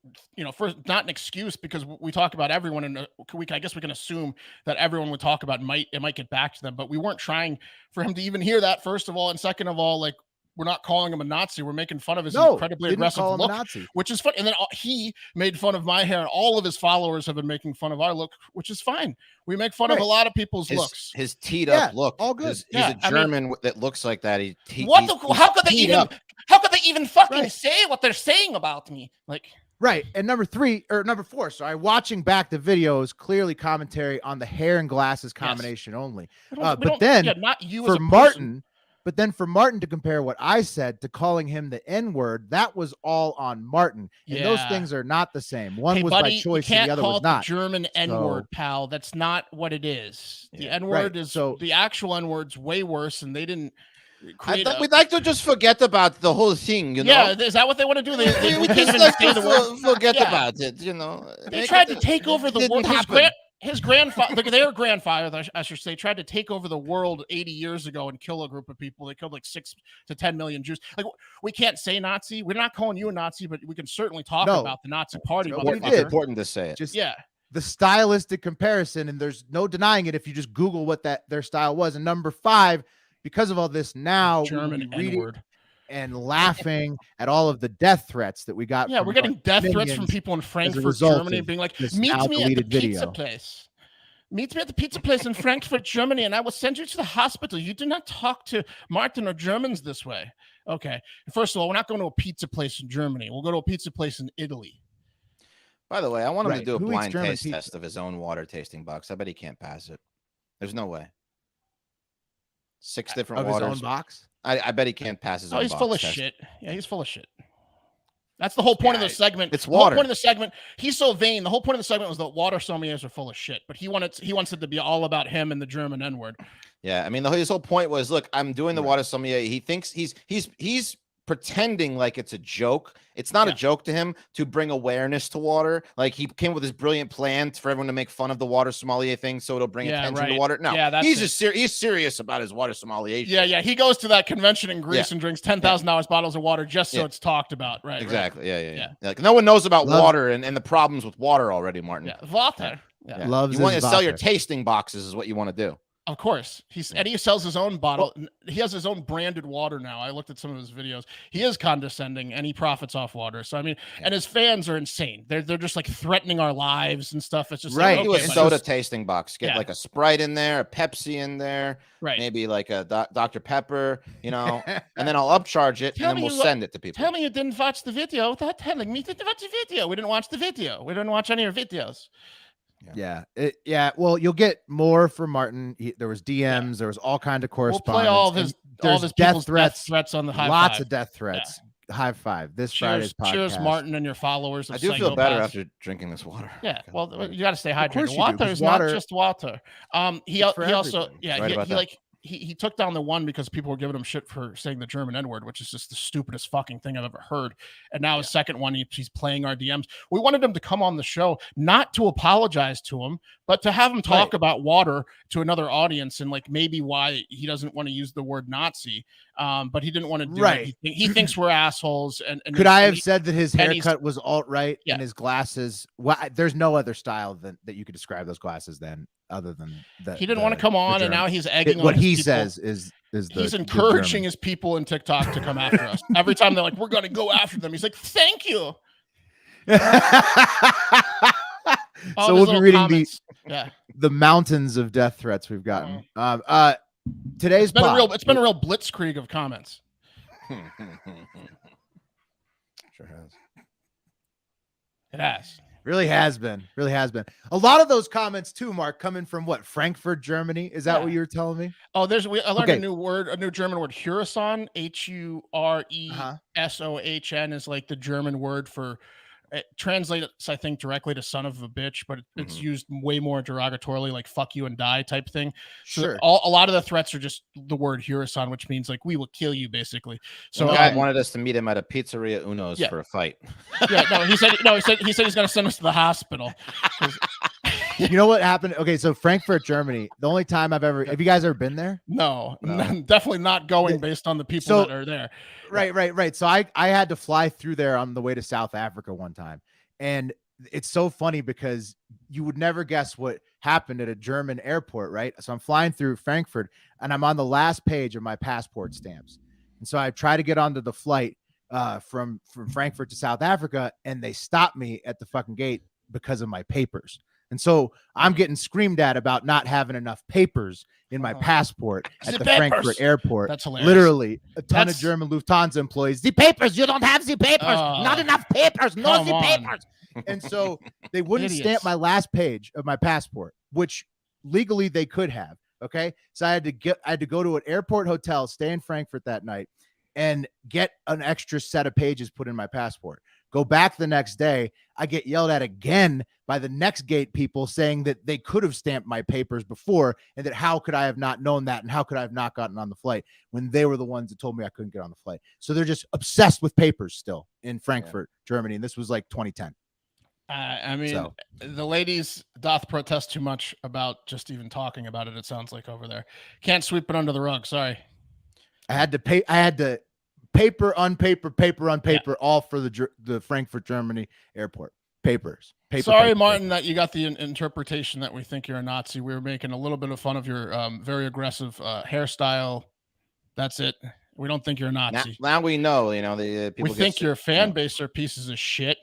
first not an excuse because we talk about everyone, and I guess we can assume that everyone we talk about might get back to them, but we weren't trying for him to even hear that. First of all, and second of all, like we're not calling him a Nazi. We're making fun of his incredibly didn't aggressive call him a look, Nazi. which is fun. And then he made fun of my hair, and all of his followers have been making fun of our look, which is fine. We make fun of a Right. lot of people's looks. His teed Yeah, up look. all good. He's Yeah, a I mean- German that looks like that. How could they teed even? up. How could they even fucking Right. say what they're saying about me? Like. Right. And number four, sorry, watching back the video is clearly commentary on the hair and glasses combination only. But then not you for as a Martin, to compare what I said to calling him the N-word, that was all on Martin. And those Yeah. things are not the same. One Hey, was buddy, by choice you and can't the other call was it not. the German N-word, pal. That's not what it is. The N-word is the actual N-word's way worse, and they didn't create. We'd like to just forget about the whole thing, you know. Yeah, is that what they want to do? They we can't just even like say to the word. forget Yeah. about it, you know. They tried to take over the didn't world. happen. His grandfather, their grandfather, I should say, tried to take over the world 80 years ago and kill a group of people. They killed like 6 to 10 million Jews. Like, we can't say Nazi. We're not calling you a Nazi, but we can certainly talk about the Nazi party. Nobody It's did. important to say it. Just Yeah. the stylistic comparison, and there's no denying it if you just Google what their style was. And number five, because of all this, now German we reading N-word. and laughing at all of the death threats that we got. Yeah, from we're getting death threats from minions people in Frankfurt, result Germany, of being like, this meet now me at the deleted pizza video. place. Meet me at the pizza place in Frankfurt, Germany, and I will send you to the hospital. You do not talk to Martin or Germans this way. Okay. First of all, we're not going to a pizza place in Germany. We'll go to a pizza place in Italy. By the way, I want him to Right. do a Who eats blind German taste pizza? test of his own water tasting box. I bet he can't pass it. There's no way. 6 different Of his waters. own box. I bet he can't pass his own He's box full of test. shit. Yeah, he's full of shit. That's the whole point of the segment. It's The whole water. point of the segment. He's so vain. The whole point of the segment was that water sommeliers are full of shit. But he wants it to be all about him and the German N-word. Yeah, I mean, his whole point was, look, I'm doing the water sommelier. He thinks he's pretending like it's a joke. It's not a joke to him to bring awareness to water. Like, he came with this brilliant plan for everyone to make fun of the water sommelier thing, so it'll bring attention to water. No, he's just he's serious about his water sommelier. Yeah. He goes to that convention in Greece and drinks $10,000 bottles of water just so it's talked about. Right. Exactly. Right. Yeah. Like, no one knows about water and the problems with water already, Martin. Yeah. Water. Yeah. Loves You want to his sell your vodka. tasting boxes is what you want to do. Of course. He sells his own bottle. He has his own branded water now. I looked at some of his videos. He is condescending and he profits off water. So I mean, and his fans are insane. They're just like threatening our lives and stuff. It's just Right. Like, Do a okay, soda tasting box. Get Yeah. like a Sprite in there, a Pepsi in there, Right. maybe like a Dr. Pepper, you know, and then I'll upcharge it Tell and then me we'll you- send it to people. Tell me you didn't watch the video without telling me you didn't watch the video. We didn't watch the video. We didn't watch any of your videos. Yeah. Well, you'll get more from Martin. There was DMs. There was all kinds of We'll correspondence. play all of his There's people's death threats on the high lots five. of death threats. High five. This Friday's podcast. Cheers, Martin, and your followers. Of I do feel better psychopaths. after drinking this water. Yeah, well, you got to stay course hydrated. you do, Water 'cause is water- not just water. He It's for also, everybody. yeah, Right about he that. like he took down the one because people were giving him shit for saying the German N-word, which is just the stupidest fucking thing I've ever heard. And now his second one, he's playing our DMs. We wanted him to come on the show, not to apologize to him, but to have him talk about water to another audience and like maybe why he doesn't want to use the word Nazi. But he didn't want to do it. He thinks we're assholes. And could I have said that his haircut was alt-right and his glasses? Well, there's no other style that you could describe those glasses then, other than that. He didn't want to come on, and now he's egging what on he people. Says is he's encouraging his people in TikTok to come after us. Every time they're like, "We're going to go after them," he's like, "Thank you." So we'll be reading the mountains of death threats we've gotten. Today's it's been a real blitzkrieg of comments. Sure has. It has. Really has been. A lot of those comments too, Mark, coming from what, Frankfurt, Germany? Is that what you were telling me? Oh, I learned a new German word, Hureson, Huresohn is like the German word for. It translates, I think, directly to "son of a bitch," but it's used way more derogatorily, like "fuck you and die" type thing. So a lot of the threats are just the word Hureson, which means like "we will kill you," basically. So the guy wanted us to meet him at a pizzeria Uno's for a fight. He said he's going to send us to the hospital. You know what happened? Okay, so Frankfurt, Germany. The only time have you guys ever been there? No. Definitely not going based on the people that are there. Right. So I had to fly through there on the way to South Africa one time. And it's so funny because you would never guess what happened at a German airport, right? So I'm flying through Frankfurt and I'm on the last page of my passport stamps. And so I try to get onto the flight from Frankfurt to South Africa, and they stop me at the fucking gate because of my papers. And so I'm getting screamed at about not having enough papers in my passport at the Frankfurt airport. That's hilarious. Literally, a ton of German Lufthansa employees. The papers, you don't have the papers. Not enough papers. No, the papers. And so they wouldn't stamp my last page of my passport, which legally they could have. Okay, so I had to go to an airport hotel, stay in Frankfurt that night, and get an extra set of pages put in my passport. Go back the next day, I get yelled at again by the next gate people saying that they could have stamped my papers before, and that how could I have not known that, and how could I have not gotten on the flight when they were the ones that told me I couldn't get on the flight. So they're just obsessed with papers still in Frankfurt, Germany, and this was like 2010. The ladies doth protest too much about just even talking about it. It sounds like over there. Can't sweep it under the rug. Sorry. I had to paper on paper, all for the Frankfurt, Germany airport. Papers. Sorry, Martin, that you got the interpretation that we think you're a Nazi. We were making a little bit of fun of your very aggressive hairstyle. That's it. We don't think you're a Nazi. Now we know, the people. We think your fan base are pieces of shit.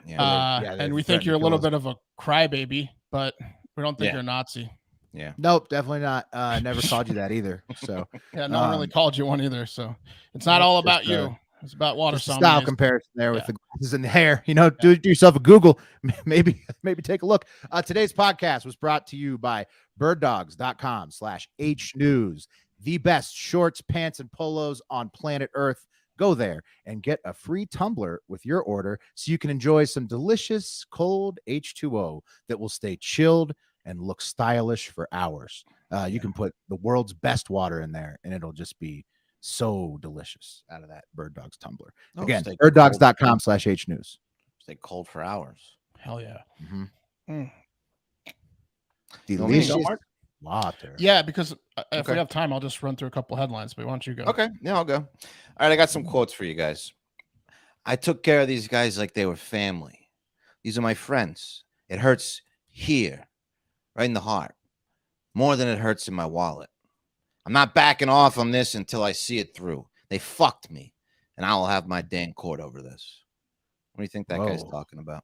And we think you're a little bit of a crybaby, but we don't think you're a Nazi. Yeah. Nope, definitely not. Never called you that either. So no one really called you one either. So it's not all about you. It's about water. Style comparison there with the glasses and the hair. Do yourself a Google. Maybe take a look. Today's podcast was brought to you by birddogs.com/hnews. The best shorts, pants, and polos on planet Earth. Go there and get a free tumbler with your order so you can enjoy some delicious cold H2O that will stay chilled and look stylish for hours. You can put the world's best water in there and it'll just be so delicious out of that Bird Dogs tumbler. Again, birddogs.com/hnews. Stay cold for hours. Hell yeah. Delicious water. Yeah, because if we have time, I'll just run through a couple headlines, but why don't you go? Okay. Yeah, I'll go. All right. I got some quotes for you guys. I took care of these guys like they were family. These are my friends. It hurts here, right in the heart, more than it hurts in my wallet. I'm not backing off on this until I see it through. They fucked me, and I will have my day in court over this. What do you think that guy's talking about?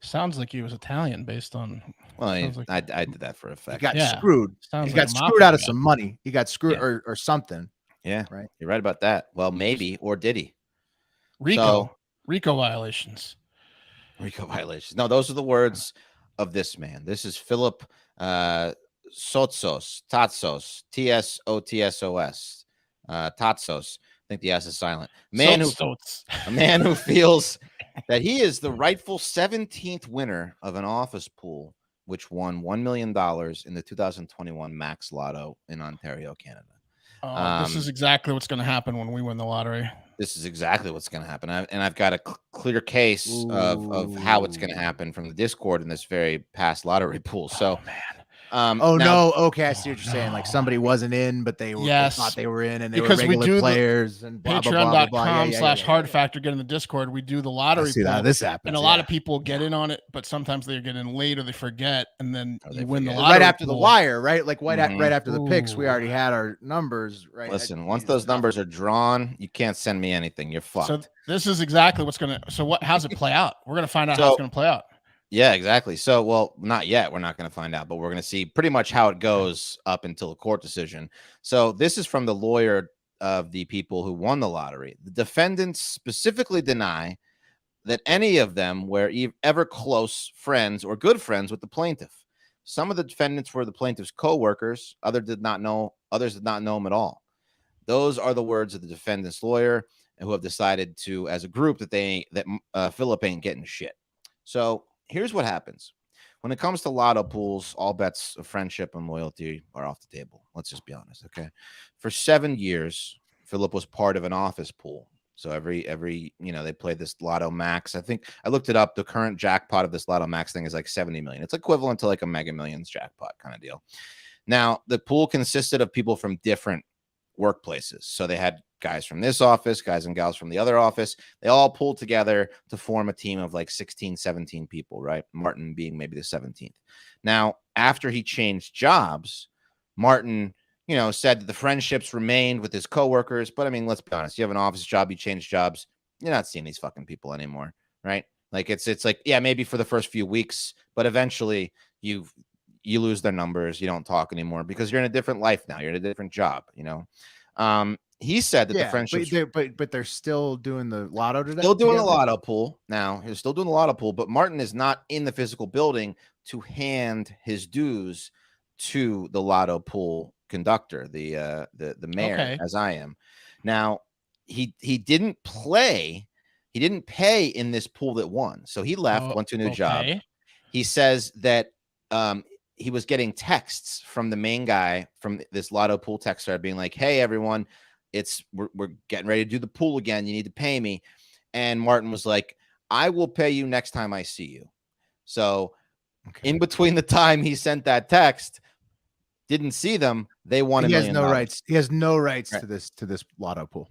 Sounds like he was Italian based on. Well, I did that for effect. He got screwed. He got screwed out of some money. He got screwed or something. Yeah, right. You're right about that. Well, maybe, or did he? RICO violations. RICO violations. No, those are the words of this man. This is Philip Tatsos, T-S-O-T-S-O-S. Tatsos. I think the S is silent. A man who feels that he is the rightful 17th winner of an office pool which won $1 million in the 2021 Max Lotto in Ontario, Canada. This is exactly what's going to happen when we win the lottery. This is exactly what's going to happen. I've got a clear case of how it's going to happen from the Discord in this very past lottery pool. So, man. No, okay, I see what you're saying. Like somebody wasn't in, but they thought they were in, and they were regular players. And Patreon.com/Hard Factor. Get in the Discord. We do the lottery. See that this happens, and a lot of people get in on it, but sometimes they get in late or they forget, and then you win the lottery right after pool. the wire, right? Like right after the picks, we already had our numbers. Right. Listen, once those numbers are drawn, you can't send me anything. You're fucked. So this is exactly what's gonna. So how's it play out? We're gonna find out how it's gonna play out. Yeah, exactly. So, well, not yet. We're not going to find out, but we're going to see pretty much how it goes up until a court decision. So this is from the lawyer of the people who won the lottery. The defendants specifically deny that any of them were ever close friends or good friends with the plaintiff. Some of the defendants were the plaintiff's co-workers. Others did not know him at all. Those are the words of the defendant's lawyer, who have decided to, as a group, that Philip ain't getting shit. So here's what happens. When it comes to lotto pools, all bets of friendship and loyalty are off the table. Let's just be honest, okay? For 7 years, Philip was part of an office pool. So every they played this Lotto Max. I think I looked it up. The current jackpot of this Lotto Max thing is like 70 million. It's equivalent to like a Mega Millions jackpot kind of deal. Now, the pool consisted of people from different workplaces. So they had guys from this office, guys and gals from the other office. They all pulled together to form a team of like 16, 17 people, right? Martin being maybe the 17th. Now, after he changed jobs, Martin, said that the friendships remained with his coworkers. But I mean, let's be honest. You have an office job, you change jobs, you're not seeing these fucking people anymore, right? Like it's like, yeah, maybe for the first few weeks, but eventually you lose their numbers. You don't talk anymore because you're in a different life now. You're in a different job, He said that the friendships, but they're still doing the lotto today. Still doing the lotto pool now. He's still doing the lotto pool, but Martin is not in the physical building to hand his dues to the lotto pool conductor, the mayor, as I am. Now he didn't play. He didn't pay in this pool that won, so he left, went to a new job. He says that he was getting texts from the main guy from this lotto pool texter being like, "Hey, everyone. We're getting ready to do the pool again. You need to pay me." And Martin was like, "I will pay you next time I see you." So in between the time he sent that text, didn't see them, they won $1 million. He has no rights. He has no rights to this lotto pool.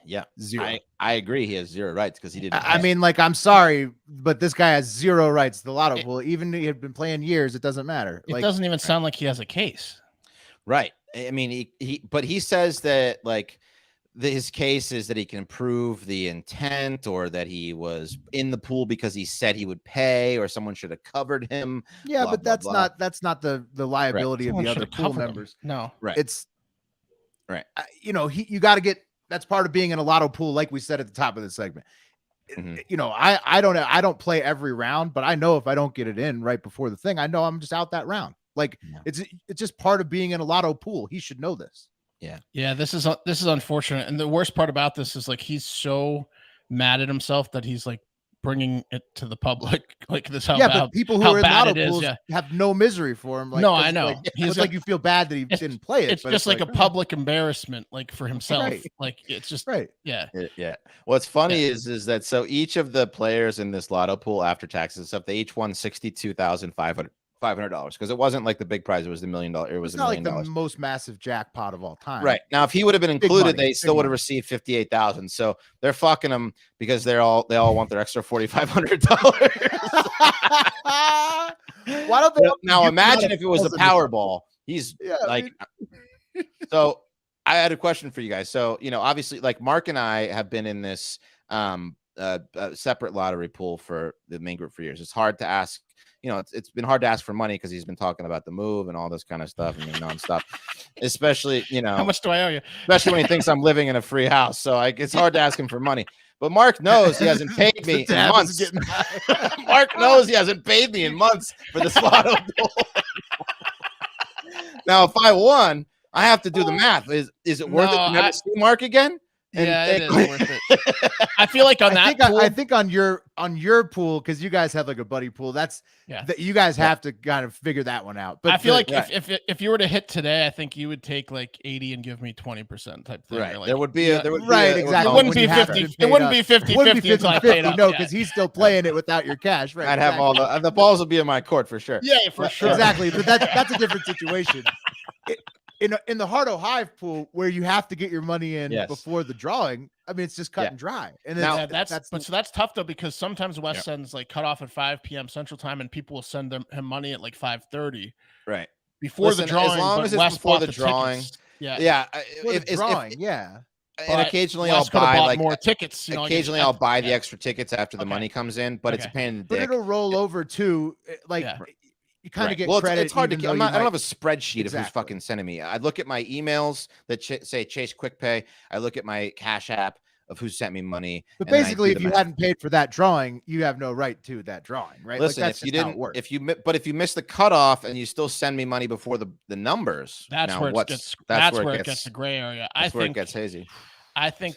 Yeah, zero. I agree. He has zero rights because he didn't. I mean, like, I'm sorry, but this guy has zero rights to the lotto pool. Even if he had been playing years, it doesn't matter. It doesn't even sound like he has a case. Right. I mean, but he says that his case is that he can prove the intent, or that he was in the pool because he said he would pay, or someone should have covered him. Yeah, but that's not the liability of the other pool members. No, right. It's right. You got to get. That's part of being in a lotto pool, like we said at the top of the segment. Mm-hmm. I don't play every round, but I know if I don't get it in right before the thing, I know I'm just out that round. Like it's just part of being in a lotto pool. He should know this. Yeah. This is unfortunate, and the worst part about this is like he's so mad at himself that he's like bringing it to the public. Like this, but people who are in lotto pools have no misery for him. Like, no, I know. It's like you feel bad that he didn't play it. It's just like a public embarrassment, like for himself. Right. Like it's just right. Yeah. What's funny is that so each of the players in this lotto pool after taxes and stuff, they each won $62,500 because it wasn't like the big prize. It was the $1 million. It was not $1 million. like the most massive jackpot of all time. Right. Now, if he would have been included, they still would have received $58,000. So they're fucking him because they all want their extra $4,500. Why don't they? Now imagine if it was the Powerball. He's So I had a question for you guys. So, obviously, like Mark and I have been in this separate lottery pool for the main group for years. It's hard to ask. It's been hard to ask for money because he's been talking about the move and all this kind of stuff and nonstop. Especially, how much do I owe you? Especially when he thinks I'm living in a free house. So it's hard to ask him for money. But Mark knows he hasn't paid me in months. Mark knows he hasn't paid me in months for this lotto pool. Now, if I won, I have to do the math. Is it worth it to never see Mark again? Yeah, it is worth it. I feel like on that pool, I think on your pool, because you guys have like a buddy pool. That's you guys have to kind of figure that one out. But I feel like if you were to hit today, I think you would take like 80 and give me 20% type thing. Right. Like, there would be exactly. It wouldn't be 50. It wouldn't be 50-50 until I paid up. No, because he's still playing it without your cash. Right. I'd have all the balls would be in my court for sure. Yeah, for sure. Exactly. But that's a different situation. In the Hardo Hive pool, where you have to get your money in before the drawing, I mean, it's just cut and dry. And now that's tough though, because sometimes Wes sends like cut off at 5 p.m. Central Time, and people will send him money at like 5:30. Right. Before the drawing, as long as it's before the drawing. Tickets. Yeah. And occasionally I'll buy like more tickets. Occasionally I'll buy the extra tickets after the money comes in, but it's a pain in the dick. But it'll roll over too. Like you kind of get credit. It's hard to get. I don't have a spreadsheet of who's fucking sending me. I look at my emails that say Chase Quick Pay. I look at my Cash App of who sent me money. But basically, if you hadn't paid for that drawing, you have no right to that drawing, right? Listen, like, that's if you didn't, if you miss the cutoff and you still send me money before the numbers, that's where it gets the gray area. I think where it gets hazy. I think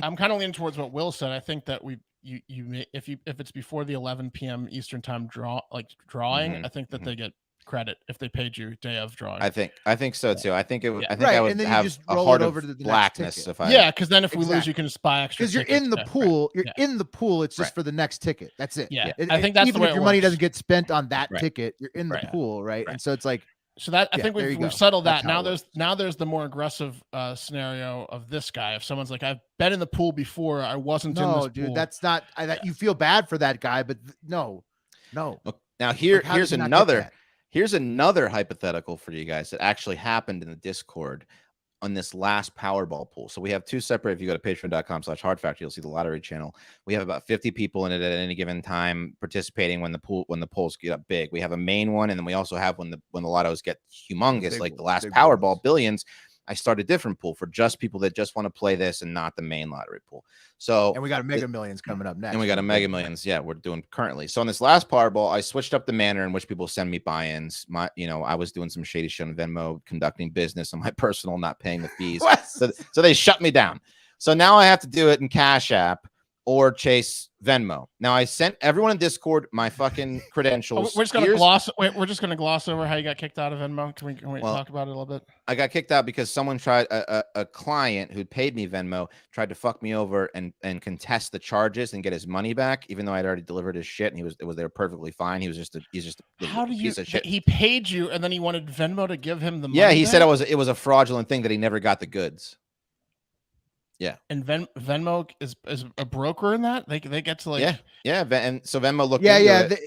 I'm kind of leaning towards what Will said. I think that if it's before the 11 p.m. Eastern time drawing, I think that they get credit if they paid you day of drawing. I think so too. I think I would and then have just a roll heart it over of to the blackness next if ticket. because then if we lose, you can just buy extra. Because you're in the pool, in the pool. It's just for the next ticket. That's it. Yeah, I think that's even the way if your money doesn't get spent on that ticket, you're in the pool, right? And so it's like. So that I think we've settled that. Now there's the more aggressive scenario of this guy. If someone's like, I've been in the pool before, I wasn't in this pool. No, dude, that's not. You feel bad for that guy, but no. Now here's another hypothetical for you guys that actually happened in the Discord on this last Powerball pool. So we have two separate. If you go to patreon.com/hardfactor, you'll see the lottery channel. We have about 50 people in it at any given time participating when the polls get up big. We have a main one, and then we also have when the lottos get humongous, like the last Powerball billions. I start a different pool for just people that just want to play this and not the main lottery pool. So and we got a Mega Millions coming up next. And we got a Mega Millions. Yeah, we're doing currently. So on this last Powerball, I switched up the manner in which people send me buy-ins. I was doing some shady shit on Venmo, conducting business on my personal, not paying the fees. So they shut me down. So now I have to do it in Cash App or Chase Venmo. Now I sent everyone in Discord my fucking credentials. We're just gonna gloss over how you got kicked out of Venmo. Can we talk about it a little bit? I got kicked out because someone tried a client who paid me Venmo tried to fuck me over and contest the charges and get his money back, even though I'd already delivered his shit and they were perfectly fine. He's just a piece of shit. He paid you and then he wanted Venmo to give him the money. Yeah, he said it was a fraudulent thing that he never got the goods. Yeah, and Venmo is a broker in that they get to like and so Venmo looked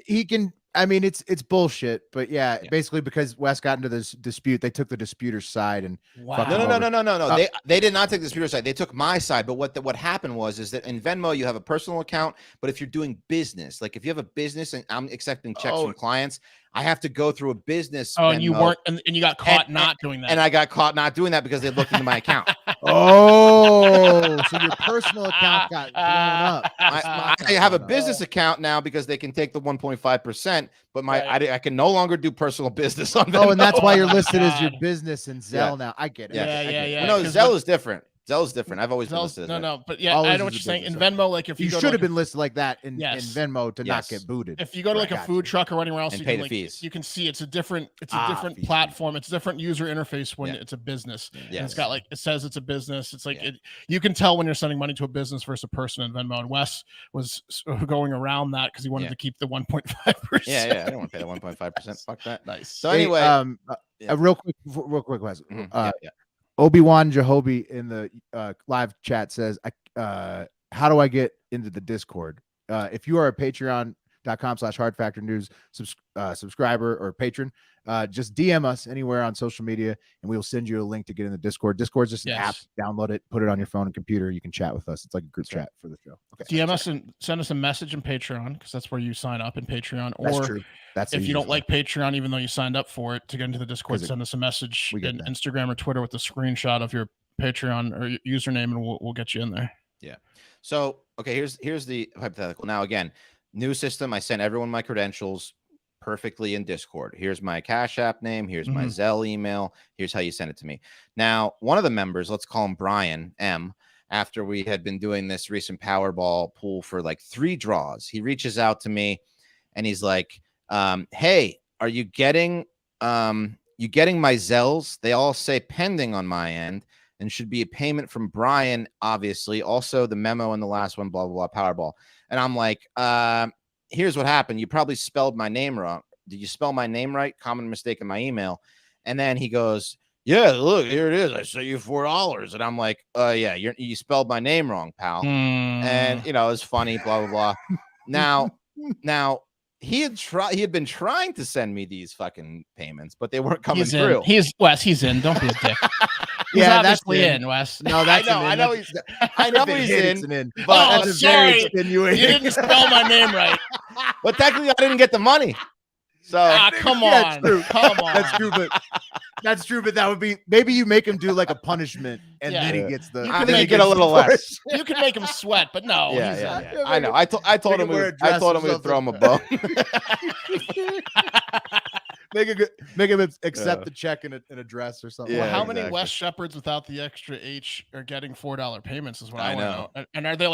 he can. I mean, it's bullshit, but basically because Wes got into this dispute, they took the disputer's side and no. They did not take the disputer's side. They took my side. But what happened is that in Venmo you have a personal account, but if you're doing business, like if you have a business and I'm accepting checks from clients, I have to go through a business. Oh, and you weren't, and you got caught not doing that. And I got caught not doing that because they looked into my account. So your personal account got blown up. I have a business account now because they can take the 1.5%, but I can no longer do personal business on Venmo. Oh, and that's why you're listed as your business in Zelle now. I get it. Yeah. No, Zelle is different. Zell's different. I've always been listed. No, but I know what you're saying. In Venmo, like if you should have been listed like that in Venmo to not get booted. If you go to like a food truck or anywhere else, and you pay can the like, fees. You can see it's a different platform. It's a different user interface when it's a business. And it's got like it says it's a business. It's like you can tell when you're sending money to a business versus a person in Venmo. And Wes was going around that because he wanted to keep the 1.5%. Yeah, I don't want to pay the 1.5%. Fuck that. Nice. So anyway, real quick, Wes. Obi-Wan Jahobi in the live chat says, how do I get into the Discord? If you are a patreon.com/hardfactornews subscriber or patron, just DM us anywhere on social media and we'll send you a link to get in the Discord. Discord's just an app. Download it, put it on your phone and computer. You can chat with us. It's like a group chat for the show. Okay. DM us and send us a message in Patreon because that's where you sign up in Patreon. That's or true. That's if you don't like Patreon, even though you signed up for it, to get into the Discord, send us a message in Instagram or Twitter with a screenshot of your Patreon or username, and we'll get you in there. Yeah. So here's the hypothetical. Now again, new system. I sent everyone my credentials perfectly in Discord. Here's my Cash App name. Here's my Zelle email. Here's how you send it to me. Now, one of the members, let's call him Brian M, after we had been doing this recent Powerball pool for like 3 draws. He reaches out to me and he's like, hey, are you getting my Zells? They all say pending on my end and should be a payment from Brian, obviously. Also the memo in the last one, blah, blah, blah, Powerball. And I'm like, here's what happened. You probably spelled my name wrong. Did you spell my name right? Common mistake in my email. And then he goes, yeah, look, here it is. I sent you $4. And I'm like, yeah, you spelled my name wrong, pal. And, you know, it's funny, blah, blah, blah. Now, he had been trying to send me these fucking payments, but they weren't coming through. He's in. Don't be a dick. He's Yeah, obviously that's in, Wes. No, that's I know he's in. But Oh, that's a sorry. very extenuating. You didn't spell my name right. But technically, I didn't get the money. So Come That's on. true. Come on. That's true, but that would be maybe you make him do like a punishment and then he gets the. You I can think make you get a little less. You can make him sweat, but no. Yeah. I know. I told him we'd throw him a bone. Make him accept the check in a dress or something. Yeah, Well, how many exactly. West Shepherds without the extra H are getting $4 payments is what I I want to know. And are they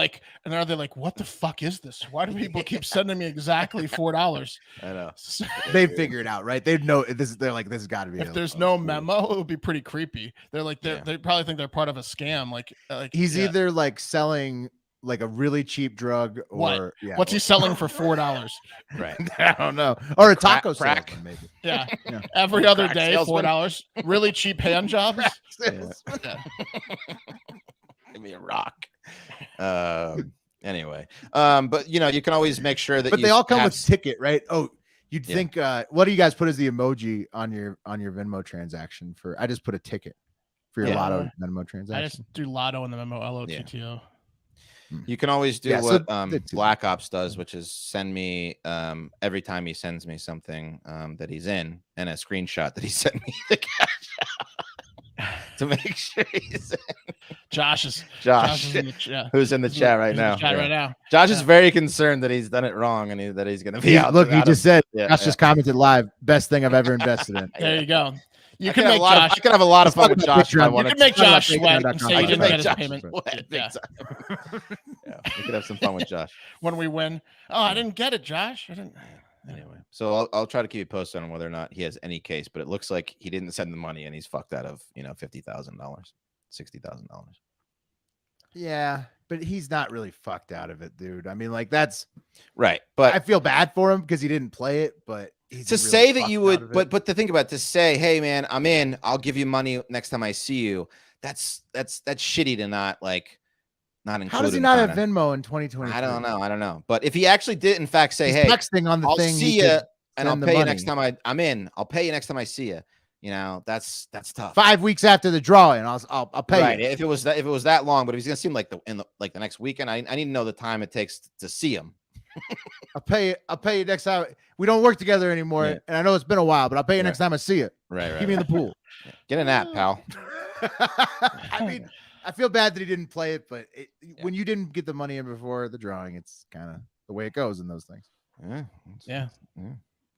like, what the fuck is this? Why do people keep sending me exactly $4? I know. They figure it out, right? They know this. They're like, this has got to be. If there's no memo, it would be pretty creepy. They're like, they probably think they're part of a scam. Like he's either like selling like a really cheap drug or what's he selling for $4? Right. I don't know. Or a taco crack. salesman, maybe. Yeah. Every other Crack day, salesman. $4. Really cheap hand jobs. Yeah. Give me a rock. Anyway, but you know, you can always make sure that. But they all come with ticket, right? Oh, you'd think. What do you guys put as the emoji on your Venmo transaction for? I just put a ticket for your Lotto Venmo transaction. I just do Lotto in the memo, LOTTO. You can always do so what Black Ops does, which is send me every time he sends me something that he's in and a screenshot that he sent me the cash out to make sure he's in. Josh is in the chat. Who's in the chat right now? Josh is very concerned that he's done it wrong and that he's going to be out. Look, he just said, Yeah, Josh just commented live, best thing I've ever invested in. There you go. I can have a lot of fun with Josh. You can make Josh sweat and say you didn't get his Josh payment. Yeah, we could have some fun with Josh when we win. Oh, I didn't get it, Josh. I didn't. Anyway, so I'll try to keep you posted on whether or not he has any case, but it looks like he didn't send the money and he's fucked out of $50,000, $60,000. Yeah, but he's not really fucked out of it, dude. I mean, like that's right. But I feel bad for him because he didn't play it, but to say that you would, but to think about, to say, hey man, I'm in, I'll give you money next time I see you. That's shitty to not include. How does he not have Venmo in 2020? I don't know. But if he actually did in fact say, he's hey, texting on the I'll thing, see you and I'll pay you next time I'm in. I'll pay you next time I see you. You know, that's tough. 5 weeks after the drawing, I'll pay right. you. If it was that long, but if he's gonna seem like the next weekend, I need to know the time it takes to see him. I'll pay you next time. We don't work together anymore, and I know it's been a while, but I'll pay you next time I see you. Right. Keep me in the pool. Get in that, pal. I mean, I feel bad that he didn't play it, but when you didn't get the money in before the drawing, it's kind of the way it goes in those things. Yeah.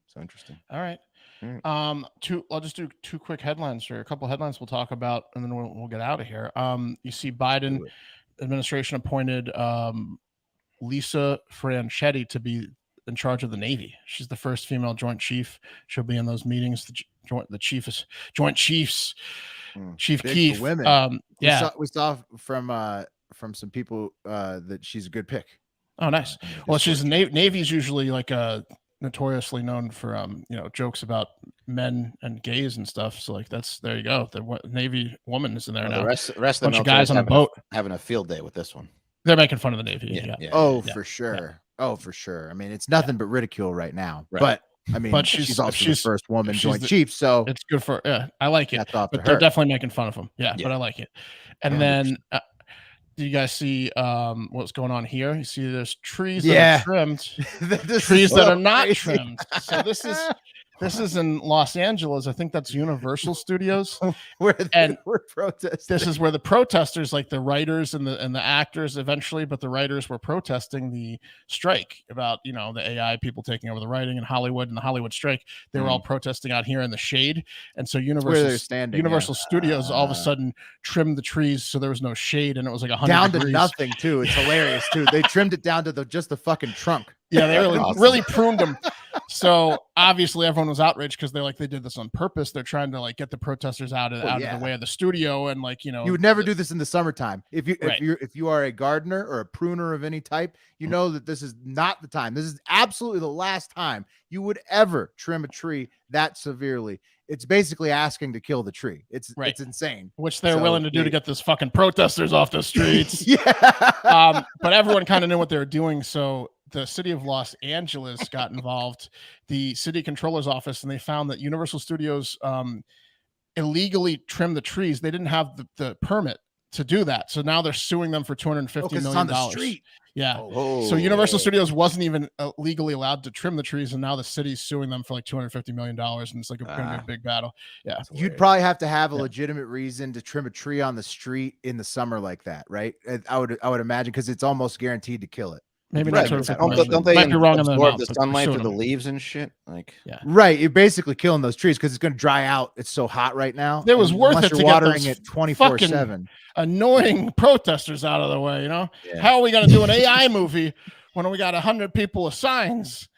So interesting. All right. I'll just do 2 quick headlines or a couple headlines we'll talk about, and then we'll get out of here. You see Biden administration appointed Lisa Franchetti to be in charge of the Navy. She's the first female Joint Chief. She'll be in those meetings. The Joint Chiefs, Chief Keef. Women. We saw from some people that she's a good pick. Oh, nice. Well, she's Navy's usually like notoriously known for jokes about men and gays and stuff. So like there you go. The Navy woman is in there now. The rest of the bunch of guys on a boat having a field day with this one. They're making fun of the Navy. For sure. Oh, for sure. I mean, it's nothing but ridicule right now. Right. But I mean, she's also the first woman Joint Chief, so it's good for. Yeah, I like it. But they're definitely making fun of him. Yeah, but I like it. And then, do you guys see what's going on here? You see, there's trees that are trimmed, trees that are not trimmed. So this This is in Los Angeles. I think that's Universal Studios. Where And we're protesting. This is where the protesters, like the writers and the actors eventually, but the writers were protesting the strike about, the AI people taking over the writing in Hollywood and the Hollywood strike. They were all protesting out here in the shade. And so Universal Studios all of a sudden trimmed the trees so there was no shade, and it was like 100 down degrees. To nothing too. It's hilarious too. They trimmed it down to just the fucking trunk. Yeah, they really pruned them. So obviously everyone was outraged because they did this on purpose. They're trying to get the protesters out of the way of the studio, and you would never do this in the summertime. If you are a gardener or a pruner of any type, you know that this is not the time. This is absolutely the last time you would ever trim a tree that severely. It's basically asking to kill the tree. It's insane. Which they're willing to do to get this fucking protesters off the streets. But everyone kind of knew what they were doing. So the city of Los Angeles got involved, the city controller's office, and they found that Universal Studios illegally trimmed the trees. They didn't have the permit to do that. So now they're suing them for $250 million. It's on the street. Yeah. So Universal Studios wasn't even legally allowed to trim the trees, and now the city's suing them for $250 million, and it's going to be a big battle. Yeah. You'd probably have to have a legitimate reason to trim a tree on the street in the summer like that, right? I would imagine, because it's almost guaranteed to kill it. Maybe right. Not don't they might be wrong absorb the sunlight through the leaves and shit? Right. You're basically killing those trees because it's going to dry out. It's so hot right now. It was worth it to get watering it 24/7. Annoying protesters out of the way. How are we going to do an AI movie when we got 100 people with signs?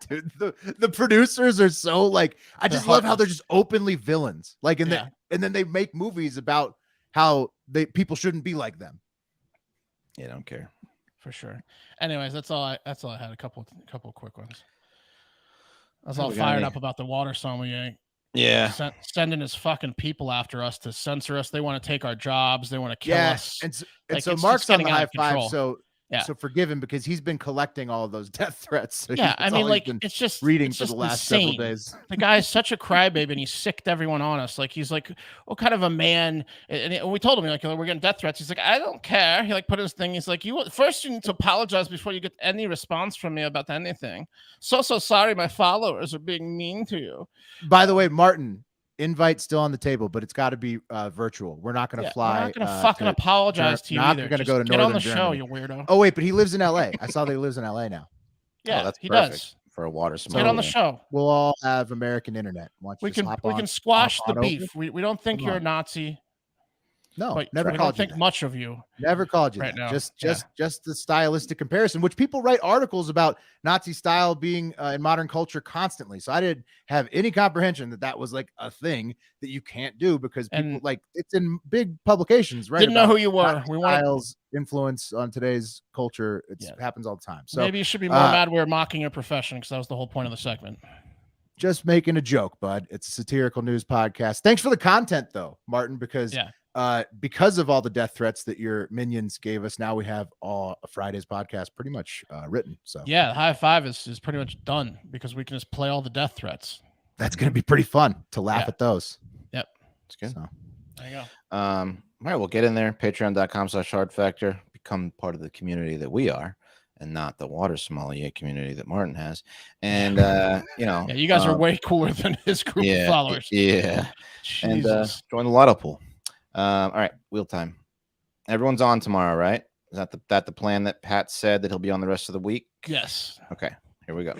Dude, the producers are so I just love how they're just openly villains. And then they make movies about how people shouldn't be like them. Yeah, don't care. For sure. Anyways, that's all I had. A couple quick ones. I was all fired up about the water sommelier. Yeah. Sending his fucking people after us to censor us. They want to take our jobs. They want to kill us. And so Mark's on the high five. So forgive him because he's been collecting all of those death threats. So it's just reading it's for just the last insane. several days. The guy's such a crybaby, and he sicked everyone on us. He's what kind of a man? And we told him we're getting death threats. He's like, I don't care. He put his thing. He's like, you need to apologize before you get any response from me about anything. So sorry, my followers are being mean to you. By the way, Martin, invite still on the table, but it's got to be virtual. We're not going to fly. We're not going to fucking apologize to you either. We're going to go to get Northern on the Germany. show, you weirdo. Oh wait, but he lives in LA. I saw that he lives in LA now. Yeah, that's he perfect does. for a water sommelier. Get on the show. We'll all have American internet. We can squash the beef. We don't think you're a Nazi. No, but never we called don't think much of you. Never called you right that. now. Just the stylistic comparison, which people write articles about Nazi style being in modern culture constantly. So I didn't have any comprehension that was a thing that you can't do because people it's in big publications, right? Didn't know who you were. We want influence on today's culture. It happens all the time. So maybe you should be more mad we're mocking your profession, because that was the whole point of the segment. Just making a joke, bud. It's a satirical news podcast. Thanks for the content though, Martin, because because of all the death threats that your minions gave us, now we have all Friday's podcast pretty much written. So the high five is pretty much done because we can just play all the death threats. That's going to be pretty fun to laugh at those. Yep. It's good. So, there you go. All right, we'll get in there. Patreon.com/HardFactor. Become part of the community that we are, and not the water sommelier community that Martin has. And you guys are way cooler than his group of followers. Yeah. Jesus. And join the lotto pool. All right, wheel time. Everyone's on tomorrow, right? Is that the plan that Pat said that he'll be on the rest of the week? Yes. Okay, here we go.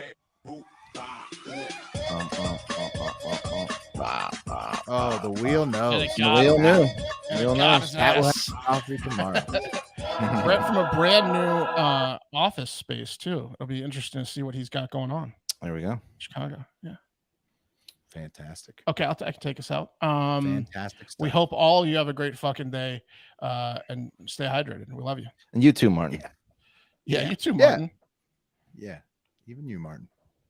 Oh, the wheel knows. The wheel knew. The wheel knows. Pat will have coffee tomorrow. From a brand new office space too. It'll be interesting to see what he's got going on. There we go. Chicago. Yeah. Fantastic. Okay, I can take us out. Fantastic stuff. We hope all you have a great fucking day and stay hydrated. We love you. And you too, Martin. Yeah, you too, Martin. Yeah. Even you, Martin.